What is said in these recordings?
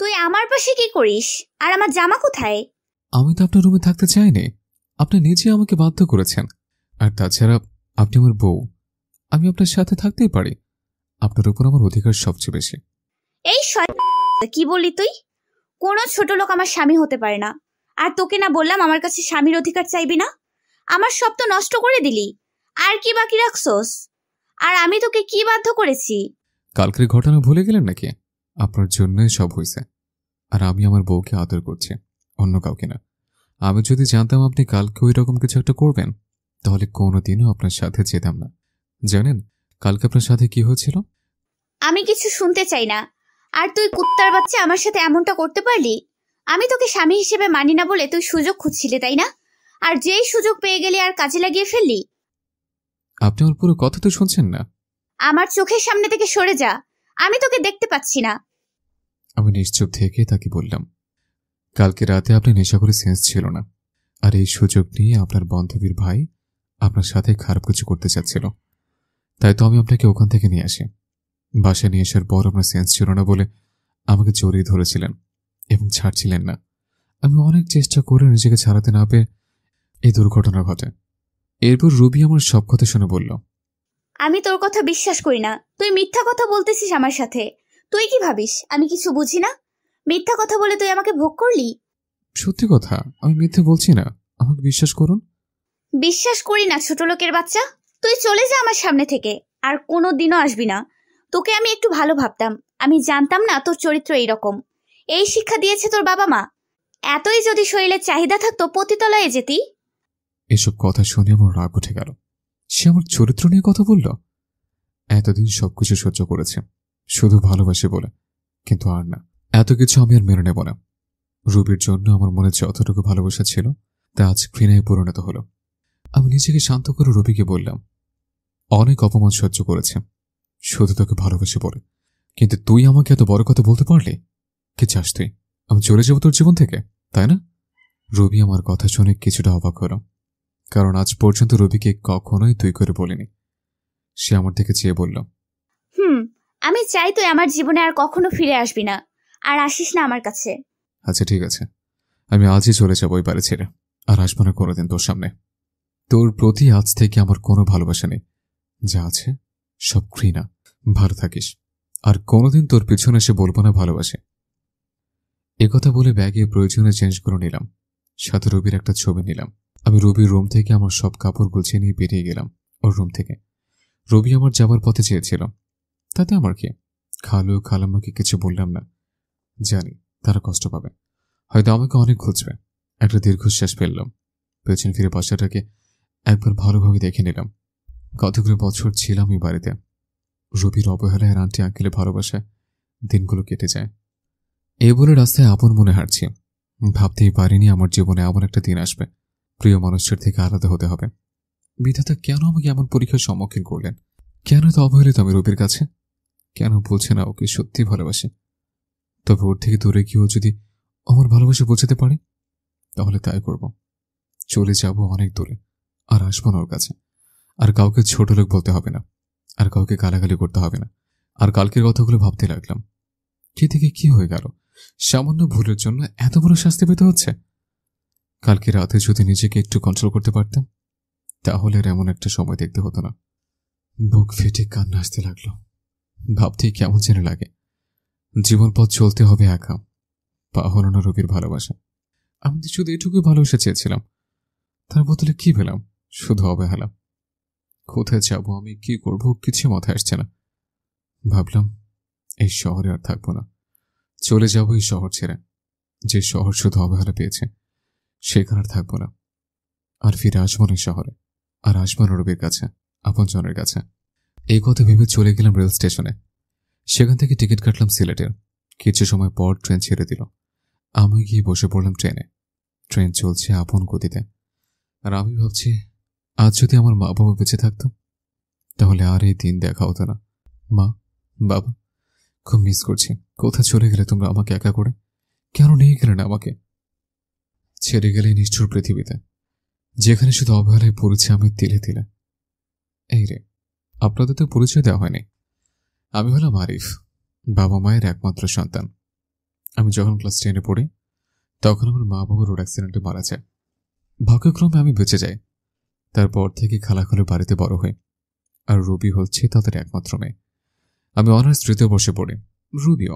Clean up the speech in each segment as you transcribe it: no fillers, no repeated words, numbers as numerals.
তুই আমার পাশে কি করিস? আর আমার জামা কোথায়? আমি তো আপনার রুমে থাকতে চাইনি, আপনি নিজে আমাকে বাধ্য করেছেন। আর তাছাড়া আপনি আমার বউ, আমি আপনার সাথে থাকতেই পারি। আপনার উপর আমার অধিকার সবচেয়ে বেশি। এই কি বললি তুই? কোনো ছোট লোক আমার স্বামী হতে পারে না। আর তোকে না বললাম আমার কাছে স্বামীর অধিকার চাইবি না? আমার সব তো নষ্ট করে দিলি। আর কি বাকি রাখছস? আর আমি তোকে কি বাধ্য করেছি? কালকের ঘটনা ভুলে গেলেন নাকি? আপনার জন্যই সব হয়েছে। আর আমি আমার বউকে আদর করছি, অন্য কাউকে না। আমি যদি জানতাম আপনি কালকে ওই রকম কিছু একটা করবেন, তাহলে কোনোদিনও আপনার সাথে যেতাম না। জানেন কালকে আপনার সাথে কি হয়েছিল? আমি কিছু শুনতে চাই না। আর তুই কুত্তার বাচ্চা আমার সাথে এমনটা করতে পারলি? আমি তোকে স্বামী হিসেবে মানি না বলে তুই সুযোগ খুঁজছিলে, তাই না? আর যেই সুযোগ পেয়ে গেলি আর কাজে লাগিয়ে ফেললি। আপনি আমার পুরো কথা তো শুনছেন না। আমার চোখের সামনে থেকে সরে যা, আমি তোকে দেখতে পাচ্ছি না। আমি নিশ্চুপ থেকে তাকে বললাম, কালকে রাতে আপনি নেশা করে সেন্স ছিল না, আর এই সুযোগ নিয়ে আপনার বান্ধবীর ভাই আপনার সাথে খারাপ কিছু করতে চাচ্ছিল। তাই তো আমি আপনাকে ওখান থেকে নিয়ে আসি। বাসায় নিয়ে আসার পর আপনার সেন্স ছিল না বলে আমাকে জড়িয়ে ধরেছিলেন এবং ছাড়ছিলেন না। আমি অনেক চেষ্টা করে নিজেকে ছাড়াতে না পেয়ে এই দুর্ঘটনা ঘটে। এরপর রুবি আমার সব কথা শুনে বলল, আমি তোর কথা বিশ্বাস করি না। তুই মিথ্যা কথা বলতেছিস আমার সাথে। তুই কি ভাবিস আমি কিছু বুঝি না? মিথ্যা কথা বলে তুই আমাকে ভোগ করলি। সত্যি কথা, আমি মিথ্যে বলছি না, আমাকে বিশ্বাস করুন। বিশ্বাস করি না ছোট লোকের বাচ্চা। তুই চলে যা আমার সামনে থেকে, আর কোনো দিনও আসবি না। তোকে আমি একটু ভালো ভাবতাম, আমি জানতাম না তোর চরিত্র এইরকম। এই শিক্ষা দিয়েছে তোর বাবা মা। এতই যদি শরীরের চাহিদা থাকতো পতিতলয়ে যেতি। এসব কথা শুনে আমার রাগ উঠে গেল। সে আমার চরিত্র নিয়ে কথা বলল। এতদিন সবকিছু সহ্য করেছে শুধু ভালোবাসে বলে, কিন্তু আর না, এত কিছু আমি আর মেনে নেব না। রুবির জন্য আমার মনে যতটুকু ভালোবাসা ছিল তা আজ ঘৃণায় পরিণত হলো। আমি নিজেকে শান্ত করে রুবিকে বললাম, অনেক অপমান সহ্য করেছে শুধু তোকে ভালোবাসে বলে, কিন্তু তুই আমাকে এত বড় কথা বলতে পারলি? কি চাস তুই? আমি চলে যাবো তোর জীবন থেকে, তাই না? রবি আমার কথা শুনে কিছুটা অবাক হলো, কারণ আজ পর্যন্ত রবিকে কখনোই তুই করে বলিনি। সে আমার দিকে চেয়ে বলল, আমি চাই তুই আমার জীবনে আর কখনো ফিরে আসবি না, আর আসিস না আমার কাছে। আচ্ছা ঠিক আছে, আমি আজই চলে যাবো ওই বাড়ি ছেড়ে, আর আসবো না কোনোদিন তোর সামনে। তোর প্রতি আজ থেকে আমার কোনো ভালোবাসা নেই, যা আছে সব ঘৃণা। ভালো থাকিস, আর কোনোদিন তোর পিছনে এসে বলবো না ভালোবাসে। একথা বলে ব্যাগে প্রয়োজনীয় চেঞ্জ করে নিলাম, সাথে রবির একটা ছবি নিলাম। আমি রবির রুম থেকে আমার সব কাপড় গুছিয়ে নিয়ে বেরিয়ে গেলাম ওর রুম থেকে। রবি আমার যাবার পথে চেয়েছিল, তাতে আমার কি? খালু খালাম্মাকে কিছু বললাম না, জানি তারা কষ্ট পাবে, হয়তো আমাকে অনেক খুঁজবে। একটা দীর্ঘশ্বাস ফেললাম, পেছন ফিরে বাসাটাকে একবার ভালোভাবে দেখে নিলাম। কতগুলো বছর ছিলাম এই বাড়িতে। রবির অবহেলায় আন্টি আঙ্কেলের ভালোবাসায় দিনগুলো কেটে যায়। এই বলে রাস্তায় আপন মনে হাঁটছি, ভাবতেই পারিনি আমার জীবনে এমন একটা দিন আসবে, প্রিয় মানুষের থেকে আলাদা হতে হবে। বিধাতা কেন আমাকে এমন পরীক্ষার সম্মুখীন করলেন? কেন তো অবহেলিত আমি রবির কাছে? কেন বলছে না ওকে সত্যি ভালোবাসে? তবে ওর থেকে দূরে গিয়েও যদি আমার ভালোবাসা বোঝাতে পারে, তাহলে তাই করব। চলে যাব অনেক দূরে, আর আসবো না ওর কাছে। আর কাউকে ছোট লোক বলতে হবে না, আর কাউকে গালাগালি করতে হবে না। আর কালকের কথাগুলো ভাবতে লাগলাম, কি থেকে কি হয়ে গেল? সামান্য ভুলের জন্য এত বড় শাস্তি পেতে হচ্ছে। কালকে রাতে যদি নিজেকে একটু কন্ট্রোল করতে পারতাম, তাহলে আর এমন একটা সময় দেখতে হতো না। বুক ফেটে কান্না আসতে লাগলো। ভাবতেই কেমন যেন লাগে, জীবন পথ চলতে হবে একা, পা হলো না রবির ভালোবাসা। আমি তো শুধু এটুকুই ভালোবাসা চেয়েছিলাম, তার বদলে কি পেলাম? শুধু অবহেলা। কোথায় যাব আমি, কি করব, কিছু মাথায় আসছে না। ভাবলাম এই শহরে আর থাকবো না, চলে যাব এই শহর ছেড়ে। যে শহর শুধু অবহেলা পেয়েছে, সেখানে আর থাকবো না। আর ফিরে আসবো না শহরে, আর আসবো না রবির কাছে, আপনজনের কাছে। এই কথা ভেবে চলে গেলাম রেল স্টেশনে। সেখান থেকে টিকিট কাটলাম সিলেটের। কিছু সময় পর ট্রেন ছেড়ে দিল। আমি গিয়ে বসে পড়লাম ট্রেনে। ট্রেন চলছে আপন গতিতে, আর আমি ভাবছি আজ যদি আমার মা বাবা বেঁচে থাকতো, তাহলে আর এই দিন দেখা হতো না। মা, বাবা, খুব মিস করছি। কোথায় চলে গেলে তোমরা আমাকে একা করে? কেন নিয়ে গেলে না আমাকে? ছেড়ে গেলে নিষ্ঠুর পৃথিবীতে, যেখানে শুধু অবহেলায় পড়েছে আমি তিলে তিলে। এই রে, আপনাদের তো পরিচয় দেওয়া হয়নি। আমি হলাম আরিফ, বাবা মায়ের একমাত্র সন্তান। আমি যখন ক্লাস 10-এ পড়ি তখন আমার মা বাবা রোড অ্যাক্সিডেন্টে মারা যায়। ভাগ্যক্রমে আমি বেঁচে যাই। তারপর থেকে খালাখালুর বাড়িতে বড় হই। আর রুবি হচ্ছে তাদের একমাত্র মেয়ে। আমি অনার্স 3য় বর্ষে পড়ি, রুবিও।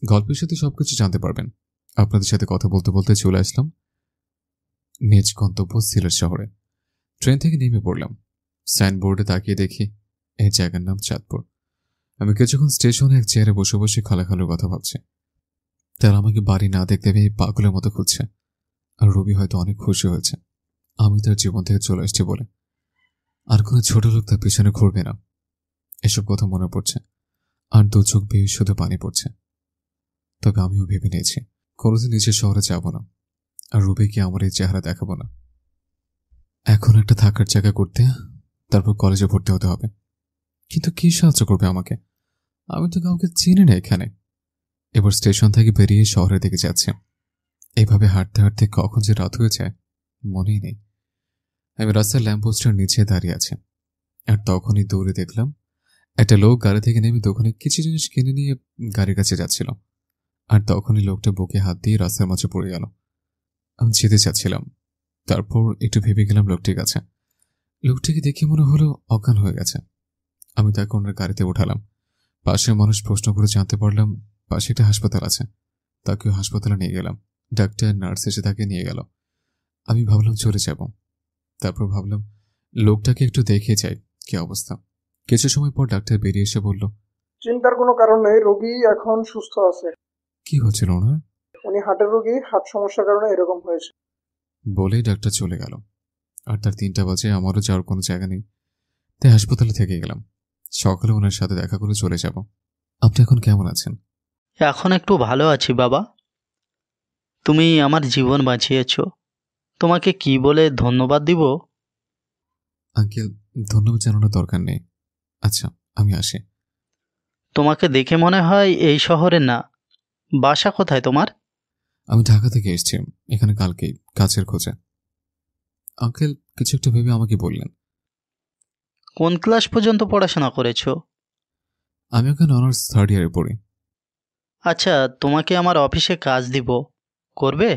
গল্পের সাথে সবকিছু জানতে পারবেন। আপনাদের সাথে কথা বলতে বলতে চলে আসলাম নিজ গন্তব্য সিলেট শহরে। ট্রেন থেকে নেমে পড়লাম। সাইনবোর্ডে তাকিয়ে দেখি এই জায়গার নাম চাঁদপুর। আমি কিছুক্ষণ স্টেশনে এক চেয়ারে বসে বসে খালাখালুর কথা ভাবছি। তারা আমাকে বাড়ি না দেখতে পেয়ে পাগলের মতো খুঁজছে। আর রবি হয়তো অনেক খুশি হয়েছে আমি তার জীবন থেকে চলে এসেছি বলে। আর কোনো ছোট লোক তার পিছনে ঘুরবে না, এসব কথা মনে পড়ছে। আর দু চোখ বেয়ে শুধু পানি পড়ছে। তবে আমিও ভেবে নিয়েছি কোনোদিন নিচের শহরে যাব না, আর রুবিকে আমার এই চেহারা দেখাবো না। এখন একটা থাকার জায়গা করতে, তারপর কলেজে ভর্তি হতে হবে। কিন্তু কি সাহায্য করবে আমাকে? আমি তো কাউকে চিনি না এখানে। এবার স্টেশন থেকে বেরিয়ে শহরের দিকে যাচ্ছে। এভাবে হাঁটতে হাঁটতে কখন যে রাত হয়ে যায় মনেই নেই। আমি রাস্তার ল্যাম্পপোস্টের নিচে দাঁড়িয়ে আছি। আর তখনই দৌড়ে দেখলাম একটা লোক গাড়ি থেকে নেমে দোকানে কিছু জিনিস কিনে নিয়ে গাড়ির কাছে যাচ্ছিল। আর তখনই লোকটা বুকে হাত দিয়ে রাস্তার মাঝে পড়ে গেল। আমি যেতে চাচ্ছিলাম, তারপর একটু ভেবে গেলাম লোকটির কাছে। লোকটিকে দেখে মনে হলো অজ্ঞান হয়ে গেছে। আমি তাকে ওনার গাড়িতে উঠালাম। পাশের মানুষ প্রশ্ন করে জানতে পারলাম পাশে একটা হাসপাতাল আছে। তাকেও হাসপাতালে নিয়ে গেলাম। ডাক্তার নার্স এসে তাকে নিয়ে গেল। আমি ভাবলাম চলে যাব। তারপর ভাবলাম লোকটাকে একটু দেখে যাই কি অবস্থা। কিছু সময় পর ডাক্তার বেরিয়ে এসে বলল, চিন্তার কোনো কারণ নেই, রোগী এখন সুস্থ আছে। কি হচ্ছিল ওনার? উনি হার্টের রোগী, হার্ট সমস্যার কারণে এরকম হয়েছে। বলেই ডাক্তার চলে গেল। আর তার 3টা বাজে, আমারও যাওয়ার কোনো জায়গা নেই, তাই হাসপাতালে থেকে গেলাম। সকালে ওনার সাথে দেখা করে চলে যাব। আপনি এখন কেমন আছেন? এখন একটু ভালো আছি বাবা। তুমি আমার জীবন বাঁচিয়েছ। তোমাকে কি বলে ধন্যবাদ দিব? আঙ্কেল, ধন্যবাদ জানানোর দরকার নেই। আচ্ছা, আমি আসি। তোমাকে দেখে মনে হয় এই শহরে না। বাসা কোথায় তোমার? আমি ঢাকা থেকে এসেছি এখানে কালকেই, কাজের খোঁজে। আঙ্কেল কিছু একটা ভেবে আমাকে বললেন, কোন ক্লাস পর্যন্ত পড়াশোনা করেছো? আমি ওখানে অনার্স 3rd ইয়ারে পড়ি। আচ্ছা, তোমাকে আমার অফিসে কাজ দিব, করবে?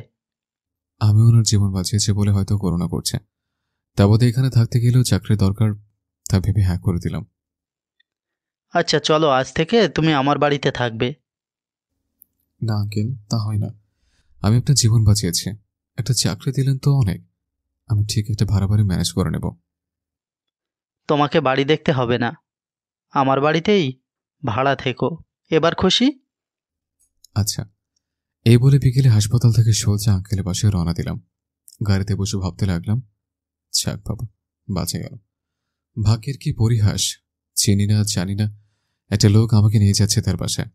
আমি ওনার জীবন বাঁচিয়েছে বলে হয়তো করোনা করছে, তা বোধহয় এখানে থাকতে গেলেও চাকরি দরকার, তা ভেবে হ্যাঁ করে দিলাম। আচ্ছা চলো, আজ থেকে তুমি আমার বাড়িতে থাকবে। না আঙ্কেল, তা হয় না। আমি আপনার জীবন বাঁচিয়েছি, একটা চাকরি দিলেন তো অনেক। আমি ঠিক একটা ভাড়া বাড়ি ম্যানেজ করে নেব। তোমাকে বাড়ি দেখতে হবে না, আমার বাড়িতেই ভাড়া থেকো। এবার খুশি? আচ্ছা, এই বলে বিকেলে হাসপাতাল থেকে সোজা আঙ্কেলের বাসায় রওনা দিলাম। গাড়িতে বসে ভাবতে লাগলাম, যাক বাবা, বাঁচে গেল। ভাগ্যের কি পরিহাস, চিনি না জানি না একটা লোক আমাকে নিয়ে যাচ্ছে তার বাসায়।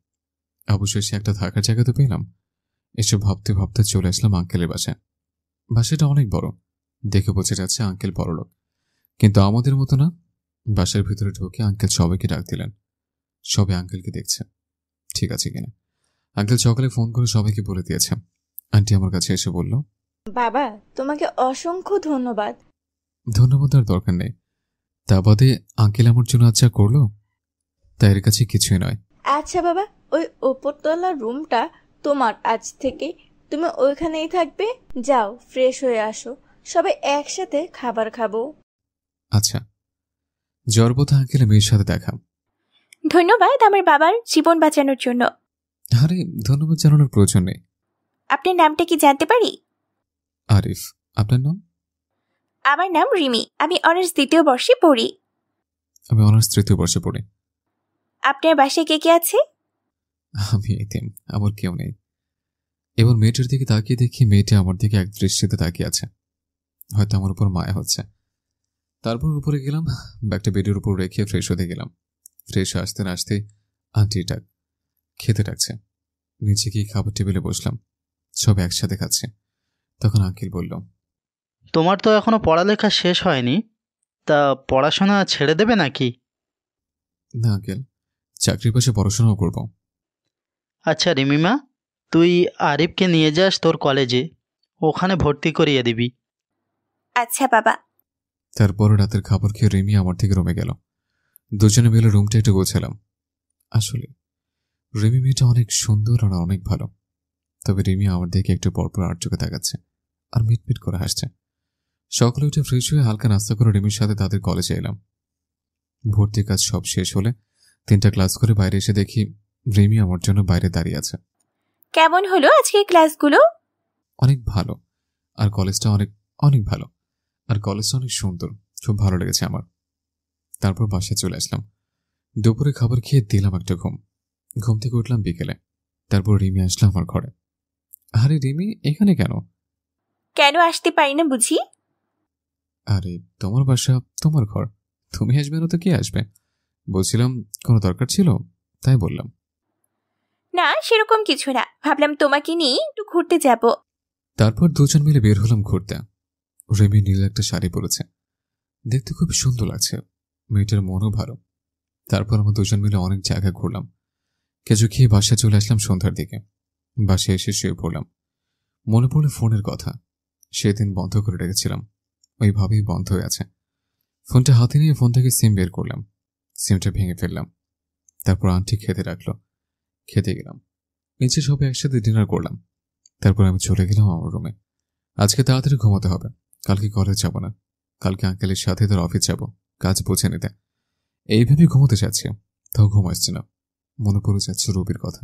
অবশেষে একটা থাকার জায়গা তো পেলাম। এসব ভাবতে ভাবতে চলে আসলাম আঙ্কেলের বাসায়। বাসাটা অনেক বড়, দেখে বোঝা যাচ্ছে আঙ্কেল বড়লোক। কিন্তু আমাদের মতো না। বাসার ভিতরে ঢুকে আঙ্কেল সবাইকে ডাক দিলেন। সবাই আঙ্কেলকে দেখছে ঠিক আছে কিনা। আঙ্কেল সকালে ফোন করে সবাইকে বলে দিয়েছে। আন্টি আমার কাছে এসে বলল, বাবা, তোমাকে অসংখ্য ধন্যবাদ। ধন্যবাদ আর দরকার নেই। তা বাদে আঙ্কেল আমার জন্য আচ্ছা করলো, তাই এর কাছে কিছুই নয়। আচ্ছা বাবা, ওই ওপরতলার রুমটা তোমার আজ থেকে। তুমি ওইখানেই থাকবে। যাও, ফ্রেশ হয়ে আসো, সবাই একসাথে খাবার খাবো। আচ্ছা। জড়বোধা আঙ্কেল মেয়ের সাথে দেখা। ধন্যবাদ আমার বাবার জীবন বাঁচানোর জন্য। আরে ধন্যবাদ জানানোর প্রয়োজন নেই। আপনার নামটা কি জানতে পারি? আরিফ। আপনার নাম? আমার নাম রিমি। আমি অনার্স 2য় বর্ষে পড়ি। আমি অনার্স 3য় বর্ষে পড়ি। আপনার বাসায় কে কে আছে? আমি এতিম, আমার কেউ নেই। এবার মেয়েটার দিকে তাকিয়ে দেখি মেয়েটা আমার দিকে এক দৃষ্টিতে তাকিয়ে আছে, হয়তো আমার উপর মায়া হচ্ছে। তারপর উপরে গেলাম, ব্যাগটা বেডের উপর রেখে ফ্রেশ হতে গেলাম। ফ্রেশ আসতে না আসতে আন্টি ডাক, খেতে ডাকছে। নিচে গিয়ে খাবার টেবিলে বসলাম, সব একসাথে খাচ্ছে। তখন আঙ্কেল বলল, তোমার তো এখনো পড়ালেখা শেষ হয়নি, তা পড়াশোনা ছেড়ে দেবে নাকি? না আঙ্কেল, চাকরির পাশে পড়াশোনাও করব। আচ্ছা রিমিমা, তুই আরিফকে নিয়ে যাস তোর কলেজে, ওখানে ভর্তি করিয়ে দিবি। আচ্ছা বাবা। তারপর রাতের খাবার খেয়ে রিমি আমার থেকে রুমে গেল। দুজনে মিলে রুমটা একটু গোছালাম। আসলে রিমি মেয়েটা অনেক সুন্দর আর অনেক ভালো। তবে রিমি আমার দিকে একটু পরপর আর চোখে তাকাচ্ছে আর মিটমিট করে হাসছে। সকালে উঠে ফ্রেশ হয়ে হালকা নাস্তা করে রিমির সাথে তাদের কলেজে এলাম। ভর্তি কাজ সব শেষ হলে 3টা ক্লাস করে বাইরে এসে দেখি রিমি আমার জন্য বাইরে দাঁড়িয়ে আছে। কেমন হলো আজকে ক্লাসগুলো? অনেক ভালো, আর কলেজটা অনেক অনেক ভালো, আর কলেজটা অনেক সুন্দর, খুব ভালো লেগেছে আমার। তারপর বাসায় চলে আসলাম। দুপুরে খাবার খেয়ে দিলাম একটা ঘুম থেকে উঠলাম বিকেলে। তারপর রিমি আসলো আমার ঘরে। আরে রিমি এখানে কেন? কেন আসতে পারি না বুঝি? আরে তোমার বাসা, তোমার ঘর, তুমি আসবে না তো কে আসবে? বলছিলাম কোনো দরকার ছিল তাই বললাম। না, সেরকম কিছু না, ভাবলাম তোমাকে নিয়ে একটু ঘুরতে যাব। তারপর দুজন মিলে বের হলাম ঘুরতে। রিমি নীল একটা শাড়ি পরেছে, দেখতে খুব সুন্দর লাগছে, মেয়েটার মনও ভালো। তারপর আমরা দুজন মিলে অনেক জায়গা ঘুরলাম। কিছু খেয়ে বাসায় চলে আসলাম সন্ধ্যার দিকে। বাসায় এসে শুয়ে পড়লাম। মনে পড়লো ফোনের কথা, সেদিন বন্ধ করে রেখেছিলাম, ওইভাবেই বন্ধ হয়ে আছে। ফোনটা হাতে নিয়ে ফোন থেকে সিম বের করলাম, সিমটা ভেঙে ফেললাম। তারপর আন্টি খেতে রাখলো, খেতে গেলাম। নিচে সবাই একসাথে ডিনার করলাম। তারপর আমি চলে গেলাম আমার রুমে। আজকে তাড়াতাড়ি ঘুমাতে হবে, কালকে কলেজ যাব না। কালকে আঙ্কেলের সাথে তার অফিস যাব, কাজ বুঝে নিতে। এইভাবে ঘুমোতে চাচ্ছি, তাও ঘুম আসছে না। মনে পড়ে যাচ্ছে রবির কথা।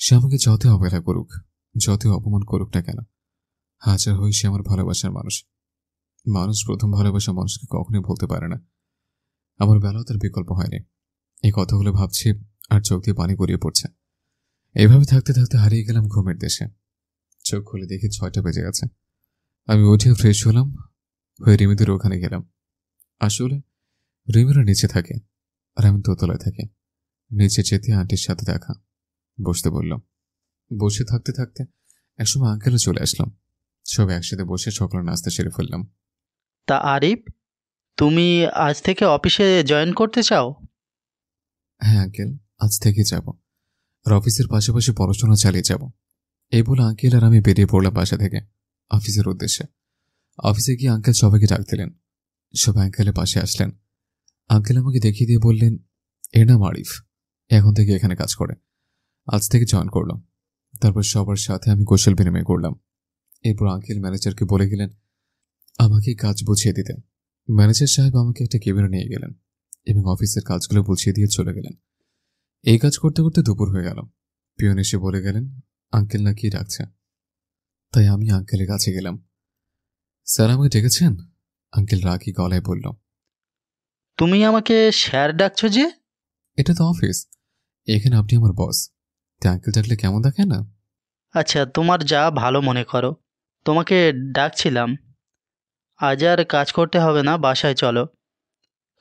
সে আমাকে যত অবহেলা করুক, যত অপমান করুক না কেন, হাজার হই সে আমার ভালোবাসার মানুষ। মানুষ প্রথম ভালোবাসা মানুষকে কখনোই বলতে পারে না। আমার বেলাও তার বিকল্প হয়নি। এই কথাগুলো ভাবছি আর চোখ দিয়ে পানি গড়িয়ে পড়ছে। এইভাবে থাকতে থাকতে হারিয়ে গেলাম ঘুমের দেশে। চোখ খুলে দেখি 6টা বেজে গেছে। আমি উঠে ফ্রেশ হলাম, হয়ে রিমিদের ওখানে গেলাম। আসলে রিমিরা নিচে থাকে আর আমি দোতলায় থাকি। নিচে যেতে আন্টির সাথে দেখা, বসতে বললাম। বসে থাকতে থাকতে একসময় আঙ্কেলও চলে আসলাম। সব একসাথে বসে সকালে নাস্তা সেরে ফেললাম। তা আরিফ, তুমি আজ থেকে অফিসে জয়েন করতে চাও? হ্যাঁ আঙ্কেল, আজ থেকে যাব, আর অফিসের পাশাপাশি পড়াশোনা চালিয়ে যাব। এই বলে আঙ্কেল আর আমি বেরিয়ে পড়লাম বাসা থেকে অফিসের উদ্দেশ্যে। অফিসে গিয়ে আঙ্কেল সবাইকে ডাক দিলেন। সবাই আঙ্কেলের পাশে আসলেন। আঙ্কেল আমাকে দেখিয়ে দিয়ে বললেন, এর নাম আরিফ, এখন থেকে এখানে কাজ করে, আজ থেকে জয়েন করলাম। তারপর সবার সাথে আমি কৌশল বিনিময় করলাম। এরপর আঙ্কেল ম্যানেজারকে বলে গেলেন আমাকে কাজ বুঝিয়ে দিতে। ম্যানেজার সাহেব আমাকে একটা কেবিনে নিয়ে গেলেন এবং অফিসের কাজগুলো বুঝিয়ে দিয়ে চলে গেলেন। এই কাজ করতে করতে দুপুর হয়ে গেল। পিয়ন এসে বলে গেলেন আঙ্কেল নাকি ডাকছে। তাই আমি আঙ্কেলের কাছে গেলাম। স্যার আমাকে ডেকেছেন? আঙ্কেল রাগী গলায় বলল। তুমি আমাকে স্যার ডাকছো যে? এটা তো অফিস, এখানে আপনি আমার বস, তাই আঙ্কেল ডাকলে কেমন দেখে না? আচ্ছা, তোমার যা ভালো মনে করো। তোমাকে ডাকছিলাম। আজ আর কাজ করতে হবে না, বাসায় চলো,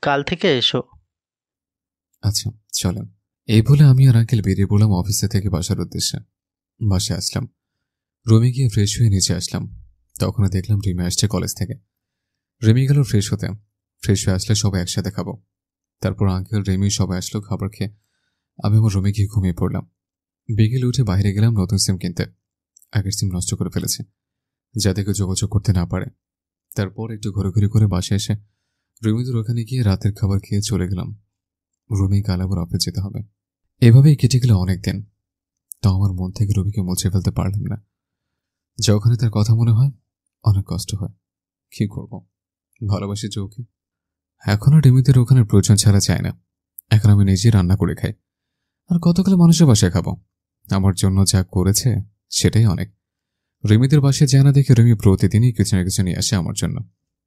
কাল থেকে এসো। আচ্ছা চলেন। এই বলে আমি আর আঙ্কেল বেরিয়ে পড়লাম অফিসে থেকে বাসার উদ্দেশ্যে। বাসায় আসলাম, রুমে গিয়ে ফ্রেশ হয়ে নিচে আসলাম। তখনও দেখলাম রিমি আসছে কলেজ থেকে। রিমি গেল ফ্রেশ হতে। ফ্রেশ হয়ে আসলে সবাই একসাথে খাবো। তারপর আঙ্কেল, রিমি সবাই আসলো। খাবার খেয়ে আমি আমার রুমে গিয়ে ঘুমিয়ে পড়লাম। বিকেলে উঠে বাইরে গেলাম নতুন সিম কিনতে। আগের সিম নষ্ট করে ফেলেছে, যাতে কেউ যোগাযোগ করতে না পারে। তারপর একটু ঘোরাঘুরি করে বাসায় এসে রুমিদের ওখানে গিয়ে রাতের খাবার খেয়ে চলে গেলাম রুমি। কাল আবার অফিস যেতে হবে। এভাবেই কেটে গেল অনেক দিন। তাও আমার মন থেকে রুমিকে মুছে ফেলতে পারলাম না। যখনই তার কথা মনে হয় অনেক কষ্ট হয়। কি করব, ভালোবাসি চৌকে। এখন আর রিমিদের ওখানে প্রয়োজন ছাড়া চায় না। এখন আমি নিজেই রান্না করে খাই। আর কতকাল মানুষের বাসায় খাবো? আমার জন্য যা করেছে সেটাই অনেক। রিমিদের বাসায় যায় না দেখে রিমি প্রতিদিনই কিছু না কিছু নিয়ে আসে আমার জন্য।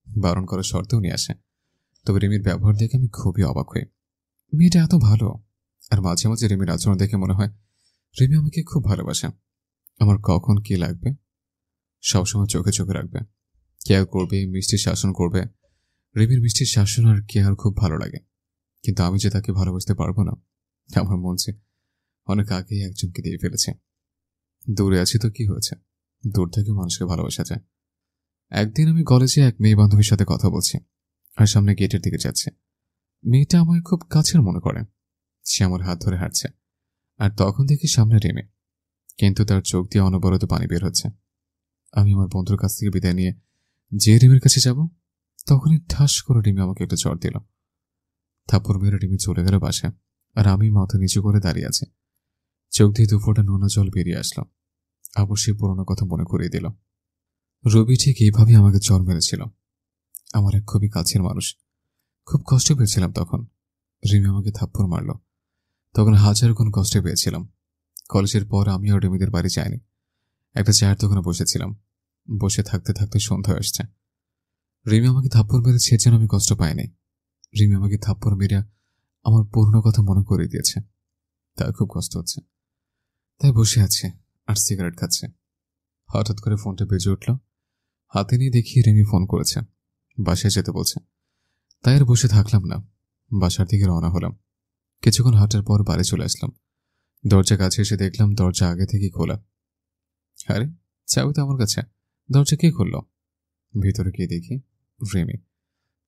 বারণ করার শর্তেও নিয়ে আসে। তবে রিমির ব্যবহার দেখে আমি খুবই অবাক হই। মেয়েটা এত ভালো, আর মাঝে মাঝে রিমির আচরণ দেখে মনে হয় রিমি আমাকে খুব ভালোবাসে। আমার কখন কি লাগবে সবসময় চোখে চোখে রাখবে, কেয়ার করবে, মিষ্টি শাসন করবে। রিমির মিষ্টির শাসন আর কেয়ার খুব ভালো লাগে। কিন্তু আমি যে তাকে ভালোবাসতে পারবো না, আমার মন যে অনেক আগেই একজনকে দিয়ে ফেলেছে। দূরে আছি তো কি হয়েছে, দূর থেকে মানুষকে ভালোবাসা যায়। একদিন আমি কলেজে এক মেয়ে বান্ধবীর সাথে কথা বলছি, আর সামনে গেটের দিকে যাচ্ছে। মেয়েটা আমায় খুব কাছের মনে করে। সে আমার হাত ধরে হাঁটছে, আর তখন দেখি সামনে রিমি, কিন্তু তার চোখ দিয়ে অনবরত পানি বের হচ্ছে। আমি আমার বন্ধুর কাছ থেকে বিদায় নিয়ে যে রিমির কাছে যাব, তখনই ঠাস করে রিমি আমাকে একটা চড় দিল। থাপ্পড় মেরে রিমি চলে গেল বাসায়, আর আমি মাথা নিচু করে দাঁড়িয়ে আছি। চোখ দিয়ে দুফোঁটা নোনা জল বেরিয়ে আসলো। আবার সেই পুরোনো কথা মনে করিয়ে দিল। রবি ঠিক এইভাবে আমাকে চর মেরেছিল। আমার এক খুবই কাছের মানুষ। খুব কষ্ট পেয়েছিলাম তখন। রিমি আমাকে থাপ্পড় মারল। তখন হাজার গুণ কষ্ট পেয়েছিলাম। কলেজের পর আমি আর রিমিদের বাড়ি যাইনি। একটা চায়ের দোকানে বসেছিলাম। বসে থাকতে থাকতে সন্ধ্যা আসছে। রিমি আমাকে থাপ্পড় মেরেছে, যেন আমি কষ্ট পাইনি। রিমি আমাকে থাপ্পড় মেরে আমার পুরনো কথা মনে করিয়ে দিয়েছে। তার খুব কষ্ট হচ্ছে। তাই বসে আছে আর সিগারেট খাচ্ছে। হঠাৎ করে ফোনটা বেজে উঠল। হাতে নিয়ে দেখি রিমি ফোন করেছে, বাসায় যেতে বলছে। তাই আর বসে থাকলাম না, বাসার দিকে রওনা হলাম। কিছুক্ষণ হাঁটার পর বাড়ি চলে আসলাম। দরজা কাছে এসে দেখলাম দরজা আগে থেকেই খোলা। আরে, চাবি তো আমার কাছে, দরজা কে খুলল? ভিতরে গিয়ে দেখি রিমি।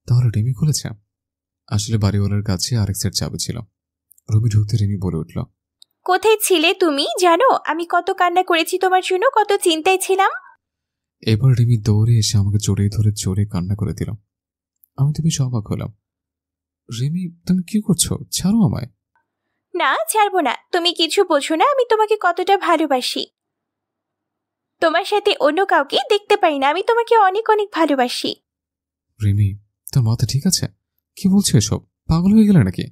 তাহলে রিমি খুলেছে। আসলে বাড়িওয়ালার কাছে আরেক সেট চাবি ছিল। রুমে ঢুকতে রিমি বলে উঠল, কোথায় ছিলে তুমি? জানো আমি কত কান্না করেছি তোমার জন্য, কত চিন্তায় ছিলাম। এবার রিমি দৌড়ে এসে আমাকে জড়িয়ে ধরে জোরে কান্না করে দিল। আমি তো বেশ অবাক হলাম। রিমি, তুমি কি করছো? ছাড়ো আমায়। না, ছাড়বো না। তুমি কিছু বোঝো না আমি তোমাকে কতটা ভালোবাসি। তোমার সাথে অন্য কাউকে দেখতে পাই না, আমি তোমাকে অনেক অনেক ভালোবাসি। রিমি, তোর মাথা ঠিক আছে? কি বলছো এসব? পাগল হয়ে গেলে নাকি?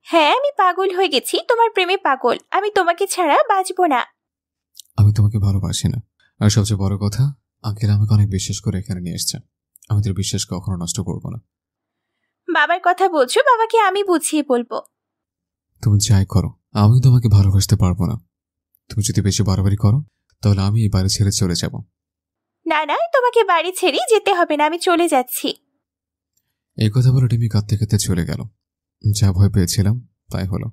হ্যাঁ, আমি পাগল হয়ে গেছি, তোমার প্রেমে পাগল। আমি তোমাকে ছাড়া বাঁচবো না। আমি তোমাকে ভালোবাসি না। আর সবচেয়ে বড় কথা, আঙ্কেল আমাকে অনেক বিশ্বাস করে এখানে নিয়ে এসছে। আমাদের বিশ্বাস কখনো নষ্ট করবো না। বাবার কথা বলছো, বাবাকে আমি বুঝিয়ে বলবো। তুমি যাই করো, আমি তোমাকে ভালোবাসতে পারবো না। তুমি যদি বেশি বাড়াবাড়ি করো, তাহলে আমি এই বাড়ি ছেড়ে চলে যাব। না না, তোমাকে বাড়ি ছেড়ে যেতে হবে না, আমি চলে যাচ্ছি। এই কথা বলে রিমি কাঁদতে কাঁদতে চলে গেল। যা ভয় পেয়েছিলাম তাই হলো।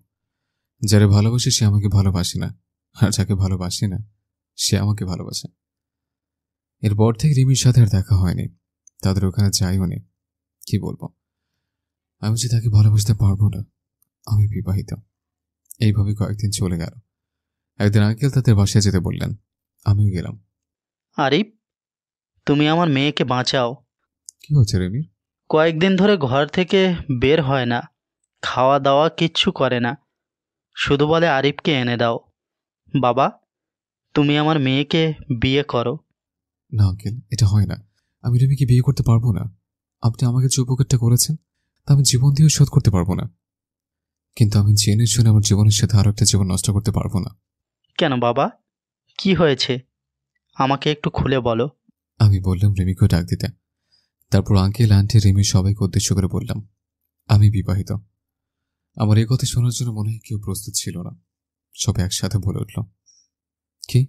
যারা ভালোবাসে সে আমাকে ভালোবাসে না, আর যাকে ভালোবাসি না সে আমাকে ভালোবাসে। এরপর থেকে রিমির সাথে আর দেখা হয়নি, তাদের ওখানে যাইও নি। কি বলবো, আমি যে তাকে ভালোবাসতে পারবো না। আমি বিবাহিত। এইভাবে কয়েকদিন চলে গেল। একদিন আঙ্কেল তাদের বাসায় যেতে বললেন, আমিও গেলাম। আরিফ, তুমি আমার মেয়েকে বাঁচাও। কি হচ্ছে রিমির? কয়েকদিন ধরে ঘর থেকে বের হয় না, খাওয়া দাওয়া কিচ্ছু করে না, শুধু বলে আরিফকে এনে দাও। বাবা, তুমি আমার মেয়েকে বিয়ে করো। না আঙ্কেল, এটা হয় না। আমি রিমিকে বিয়ে করতে পারবো না। আপনি আমাকে যে উপকারটা করেছেন তা আমি জীবন দিয়েও শোধ করতে পারবো না। কিন্তু আমি জেনে শুনে আমার জীবনের সাথে আরো একটা জীবন নষ্ট করতে পারবো না। কেন বাবা, কি হয়েছে? আমাকে একটু খুলে বলো। আমি বললাম রিমিকেও ডাক দিতে। তারপর আঙ্কেল, আন্টি, রিমি সবাইকে উদ্দেশ্য করে বললাম, আমি বিবাহিত। আমার এই কথা শোনার জন্য মনে হয় কেউ প্রস্তুত ছিল না। সবাই একসাথে বলে উঠল, কি?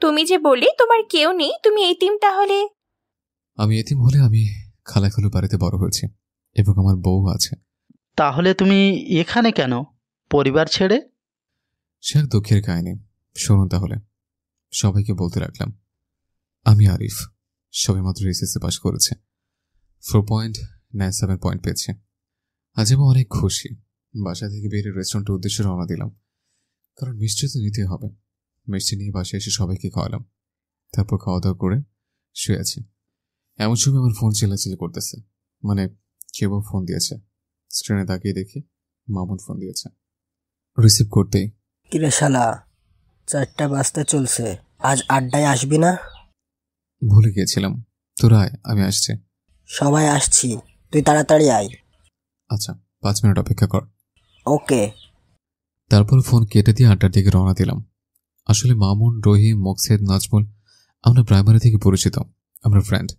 তুমি যে বললে তোমার কেউ নেই, তুমি এতিম তাহলে? আমি এতিম হলে আমি খালাখালু বাড়িতে বড় হয়েছি এবং আমার বউ আছে। তাহলে তুমি এখানে কেন, পরিবার ছেড়ে? সে এক দুঃখের কাহিনী। শুনুন তাহলে। সবাইকে বলতে রাখলাম, আমি আরিফ। সবে মাত্র এসএসসি পাস করেছে। 4.97 পয়েন্ট পেয়েছে। আজ আমি অনেক খুশি। বাসা থেকে বেরিয়ে রেস্টুরেন্টের উদ্দেশ্যে রওনা দিলাম, কারণ মিষ্টি তো নিতে হবে। মিষ্টি নিয়ে বাসায় এসে সবাইকে খাওয়ালাম। তারপর খাওয়া দাওয়া করে শুয়ে আছি। এমন সময় আমার ফোন চিল্লাচিল্লি করতেছে, মানে কেউ ফোন দিয়েছে। স্ক্রিনে তাকিয়ে দেখি মামুন ফোন দিয়েছে। রিসিভ করতেই, কিরে শালা, 4টা বাজতে চলছে, আজ আড্ডায় আসবি না? ভুলে গিয়েছিলাম। তোরা আয়, আমি আসছি। সবাই আসছি, তুই তাড়াতাড়ি আয়। আচ্ছা, 5 মিনিট অপেক্ষা কর। ওকে। তারপর ফোন কেটে দিয়ে আড্ডার দিকে রওনা দিলাম। আসলে মামুন, রহিম, মোকসেদ, নাজমুল আমরা প্রাইমারি থেকে পরিচিত। আমরা ফ্রেন্ড।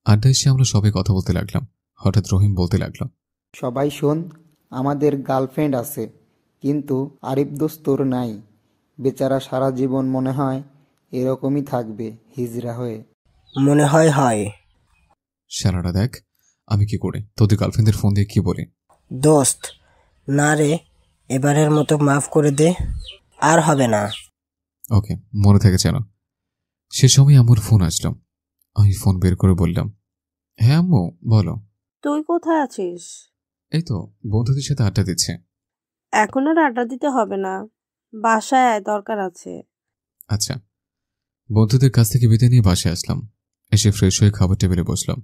আড্ডা এসে আমরা সবাই কথা বলতে লাগলাম। হঠাৎ রহিম বলতে লাগলো, সবাই শোন, আমাদের গার্লফ্রেন্ড আছে, কিন্তু আরিফ দোস্ত তোর নাই। বেচারা সারা জীবন মনে হয় এরকমই থাকবে হিজড়া হয়ে। মনে হয় হয়। শালারা দেখ আমি কি করে তোদের গার্লফ্রেন্ডের ফোন দিয়ে কি বলি। দোস্ত, না রে, এবারের মতো মাফ করে দে, আর হবে না। ওকে, মনে থেকে যেন। সে সময় আমার ফোন আসলো। আমি ফোন বের করে বললাম, হ্যাঁ আম্মু বলো। তুই কোথায় আছিস? এই তো বন্ধুদের সাথে আড্ডা দিচ্ছে। এখন আর আড্ডা দিতে হবে না, বাসায় আয়, দরকার আছে। আচ্ছা। বন্ধুদের কাছ থেকে বিদায় নিয়ে বাসায় আসলাম। এসে ফ্রেশ হয়ে খাবার টেবিলে বসলাম।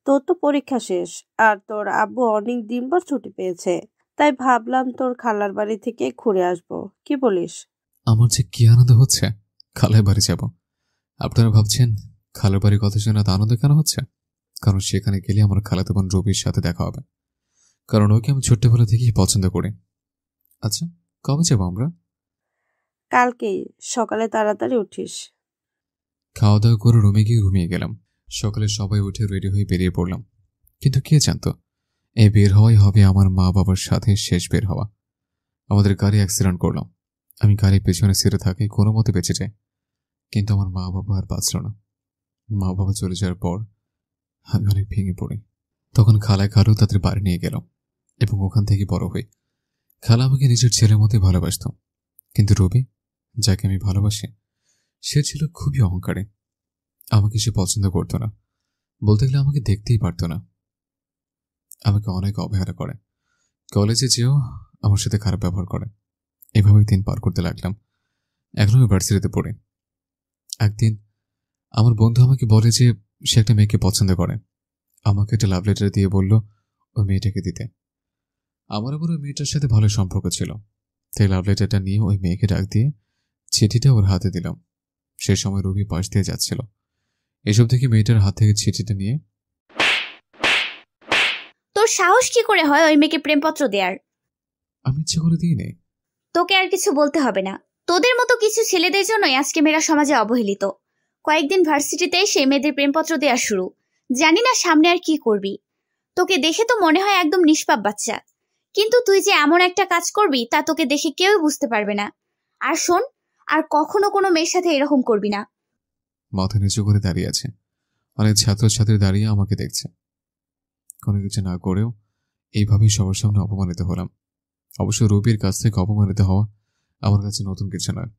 তোর তো পরীক্ষা শেষ, আর তোর আব্বু অনেক দিন পর ছুটি পেয়েছে, তাই ভাবলাম তোর খালার বাড়ি থেকে ঘুরে আসবো। কি বলিস? আমার যে কি আনন্দ হচ্ছে, খালার বাড়ি যাব। আপনারা ভাবছেন খালার বাড়ির কথা শুনে এত আনন্দ কেন হচ্ছে? কারণ সেখানে গেলে আমার খালাতো বোন রবির সাথে দেখা হবে, কারণ ওকে আমি ছোট্টবেলা থেকেই পছন্দ করি। আচ্ছা, কবে যাবো আমরা? কালকেই সকালে তাড়াতাড়ি উঠিস। খাওয়া দাওয়া করে রুমে গিয়ে ঘুমিয়ে গেলাম। সকালে সবাই উঠে রেডি হয়ে বেরিয়ে পড়লাম, কিন্তু কে জানতো এই বের হওয়াই হবে আমার মা বাবার সাথে শেষ বের হওয়া। আমাদের গাড়ি অ্যাক্সিডেন্ট করলাম। আমি গাড়ির পেছনে সিটে থাকি, কোনো মতে বেঁচে যাই, কিন্তু আমার মা বাবা আর বাঁচল না। মা বাবা চলে যাওয়ার পর আমি অনেক ভেঙে পড়ি। তখন খালায় খালু তাদের বাড়ি নিয়ে গেল এবং ওখান থেকে বড় হই। খালা আমাকে নিজের ছেলের মতোই ভালোবাসত, কিন্তু রবি, যাকে আমি ভালোবাসি, সে ছিল খুবই অহংকারী। আমাকে সে পছন্দ করত না, বলতে গেলে আমাকে দেখতেই পারত না। আমাকে অনেক অবহেলা করে, কলেজে যেও আমার সাথে খারাপ ব্যবহার করে। এভাবেই দিন পার করতে লাগলাম। এখন আমি ভার্সিটিতে পড়ি। একদিন আমার বন্ধু আমাকে বলে যে সে একটা মেয়েকে পছন্দ করে। আমাকে একটা লাভ লেটার দিয়ে বলল ওই মেয়েটাকে দিতে। আমার আবার ওই মেয়েটার সাথে ভালো সম্পর্ক ছিল, তাই লাভ লেটারটা নিয়ে ওই মেয়েকে ডাক দিয়ে চিঠিটা ওর হাতে দিলাম। সে সময় রবি পাশ দিয়ে যাচ্ছিল। এসব থেকে মেয়েটার হাত থেকে চিঠিটা নিয়ে, তোর সাহস কি করে হয় ওই মেয়েকে প্রেমপত্র দেয়ার? আমি ইচ্ছে করে দিইনি। তোকে আর কিছু বলতে হবে না। তোদের মতো কিছু ছেলেদের জন্যই আজকে মেয়েরা সমাজে অবহেলিত। কয়েকদিন ভার্সিটিতে এসে মেয়েদের প্রেমপত্র দেওয়া শুরু। জানি না সামনে আর কি করবি। তোকে দেখে তো মনে হয় একদম নিষ্পাপ বাচ্চা, কিন্তু তুই যে এমন একটা কাজ করবি তা তোকে দেখে কেউই বুঝতে পারবে না। আর শোন, আর কখনো কোনো মেয়ের সাথে এরকম করবি না। মাথা নিচু করে দাঁড়িয়ে আছে। অনেক ছাত্রছাত্রী দাঁড়িয়ে আমাকে দেখছে। কোনো কিছু না করেও এইভাবেই সবার সামনে অপমানিত হলাম। অবশ্য রবির কাছ থেকে অপমানিত হওয়া আমার কাছে নতুন কিছু নয়।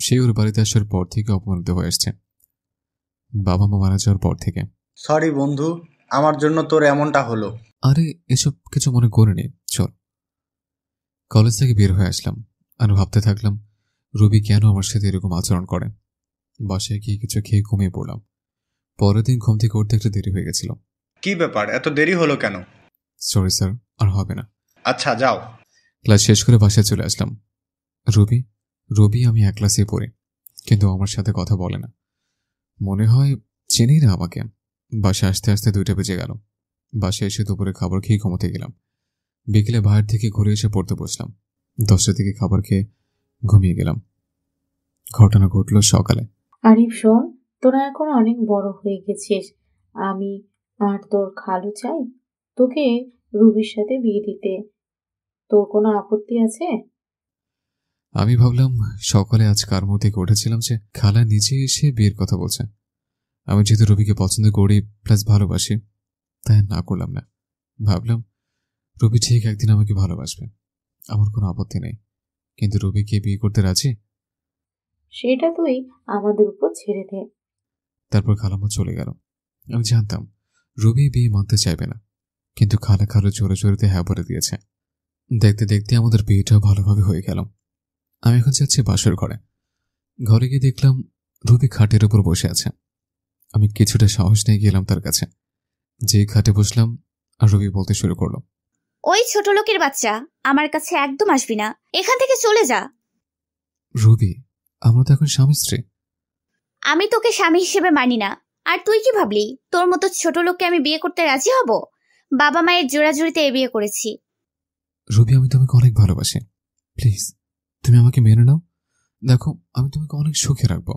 সেই ওর বাড়িতে আসার পর থেকে অপমানিত হয়ে আসছে, বাবা মা মারা যাওয়ার পর থেকে। সরি বন্ধু, আমার জন্য তোর এমনটা হলো। আরে এসব কিছু মনে করিনি, চল। কলেজ থেকে বের হয়ে আসলাম আর ভাবতে থাকলাম রবি কেন আমার সাথে এরকম আচরণ করে। বাসায় গিয়ে কিছু খেয়ে ঘুমিয়ে পড়লাম। পরের দিন ঘুম থেকে উঠতে একটু দেরি হয়ে গেছিল। কি ব্যাপার, এত দেরি হলো কেন? সরি স্যার, আর হবে না। আচ্ছা যাও। ক্লাস শেষ করে বাসায় চলে আসলাম। রবি আমি এক ক্লাসে পড়ি, কিন্তু আমার সাথে কথা বলে না। মনে হয় চেনেই না আমাকে। বাসায় আসতে আসতে 2টা বেজে গেল। বাসায় এসে দুপুরে খাবার খেয়ে ঘুমোতে গেলাম। বিকেলে বাইরে থেকে ঘুরে এসে পড়তে বসলাম। 10টার দিকে খাবার খেয়ে ঘুমিয়ে গেলাম। ঘটনা ঘটল সকালে। আরিফ শোন, তোরা এখন অনেক বড় হয়ে গেছিস। আমি আর তোর খালু চাই তোকে রুবির সাথে বিয়ে দিতে। তোর কোনো আপত্তি আছে? আমি ভাবলাম সকালে আজ কার মধ্যে উঠেছিলাম যে খালা নিজে এসে বিয়ের কথা বলছে। আমি যেহেতু রবিকে পছন্দ করি প্লাস ভালোবাসি, তাই না করলাম না। ভাবলাম রবি ঠিক একদিন আমাকে ভালোবাসবে, আমার কোনো আপত্তি নেই। কিন্তু রবিকে বিয়ে করতে রাজি? সেটা তুই আমাদের উপর ছেড়ে দে। তারপর খালাম্মা চলে গেল। আমি জানতাম রবি বিয়ে মানতে চাইবে না, কিন্তু খালু জোরে জোরেতে হ্যাঁ বলে দিয়েছে। দেখতে দেখতে আমাদের বিয়েটাও ভালোভাবে হয়ে গেল। আমি এখন যাচ্ছি বাসর ঘরে। ঘরে গিয়ে দেখলাম রবি খাটের উপর বসে আছে। আমি কিছুটা সাহস নিয়ে গেলাম তার কাছে। যেই খাটে বসলাম আর রবি বলতে শুরু করলো, ওই ছোট লোকের বাচ্চা, আমার কাছে একদম আসবি না, এখান থেকে চলে যা। রবি, আমরা তো এখন স্বামী স্ত্রী। আমি তোকে স্বামী হিসেবে মানি না। আর তুই কি ভাবলি তোর মতো ছোট লোককে আমি বিয়ে করতে রাজি হব? বাবা মায়ের জোড়াজুড়িতে এ বিয়ে করেছি। রবি, আমি তোমাকে অনেক ভালোবাসি, প্লিজ তুমি আমাকে মেনে নাও। দেখো, আমি তোমাকে অনেক সুখে রাখবো।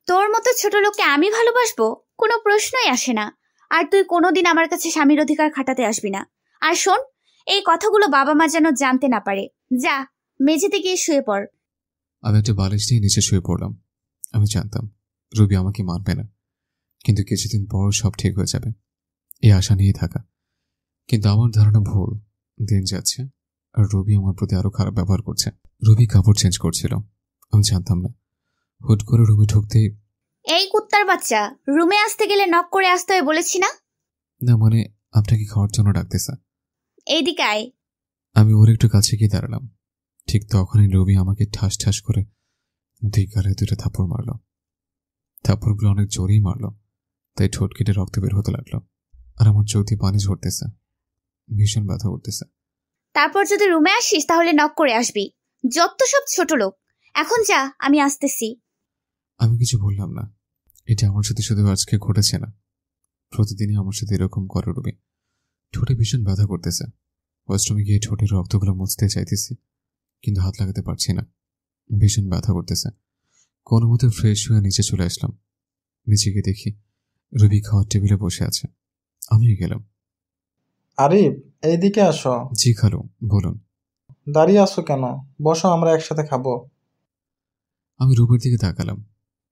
তোর মতো ছোট লোককে আমি ভালোবাসবো? কোনো প্রশ্নই আসে না। আর তুই কোনোদিন আমার কাছে স্বামীর অধিকার খাটাতে আসবি না। আর শোন, এই কথাগুলো বাবা মা যেন জানতে না পারে। যা, মেঝেতে গিয়ে শুয়ে পড়। আমি একটা বালিশ নিয়ে নিচে শুয়ে পড়লাম। আমি জানতাম রবি আমাকে মানবে না, কিন্তু কিছুদিন পর সব ঠিক হয়ে যাবে, এই আশা নিয়ে থাকা। কিন্তু আমার ধারণা ভুল। দিন যাচ্ছে আর রবি আমার প্রতি আরো খারাপ ব্যবহার করছে। রবি কাপড় চেঞ্জ করছিল, আমি জানতাম না। হুট করে রুমে ঢুকতেই, এই কুত্তার বাচ্চা, রুমে আসতে গেলে নক করে আসতে হয় বলেছি না? না মানে আপনাকে খাওয়ার জন্য ডাকতেছে। এইদিকে আয়। আমি ওর একটু কাছে গিয়ে দাঁড়ালাম। ঠিক তখনই রবি আমাকে ঠাস ঠাস করে 2 গালে 2টা থাপ্পড় মারল। থাপ্পড়গুলো অনেক জোরেই মারলো, তাই ঠোঁট কেটে রক্ত বের হতে লাগলো। আর আমার চোখ দিয়ে পানি ঝরতেছে, ভীষণ ব্যথা উঠতেছে। তারপর যদি রুমে আসিস তাহলে নক করে আসবি। যত সব ছোট লোক। এখন যা, আমি আসতেছি। আমি কিছু বললাম না। এটা আমার সাথে শুধু আজকে ঘটেছে না, প্রতিদিনই আমার সাথে এরকম করে রবি। ঠোঁটে ভীষণ ব্যথা করতেছে। ওয়াশরুমে গিয়ে ঠোঁটের রক্তগুলো মুছতে চাইতেছি, কিন্তু হাত লাগাতে পারছি না। ভীষণ ব্যথা করতেছে। কোনো মতে ফ্রেশ হয়ে নিচে চলে আসলাম। নিচে গিয়ে দেখি রবি খাওয়ার টেবিলে বসে আছে। আমিও গেলাম। আরিফ, এইদিকে আসো। জি খালু, বলুন। দাঁড়িয়ে আসো কেন? বসো, আমরা একসাথে খাবো। আমি রবির দিকে তাকালাম।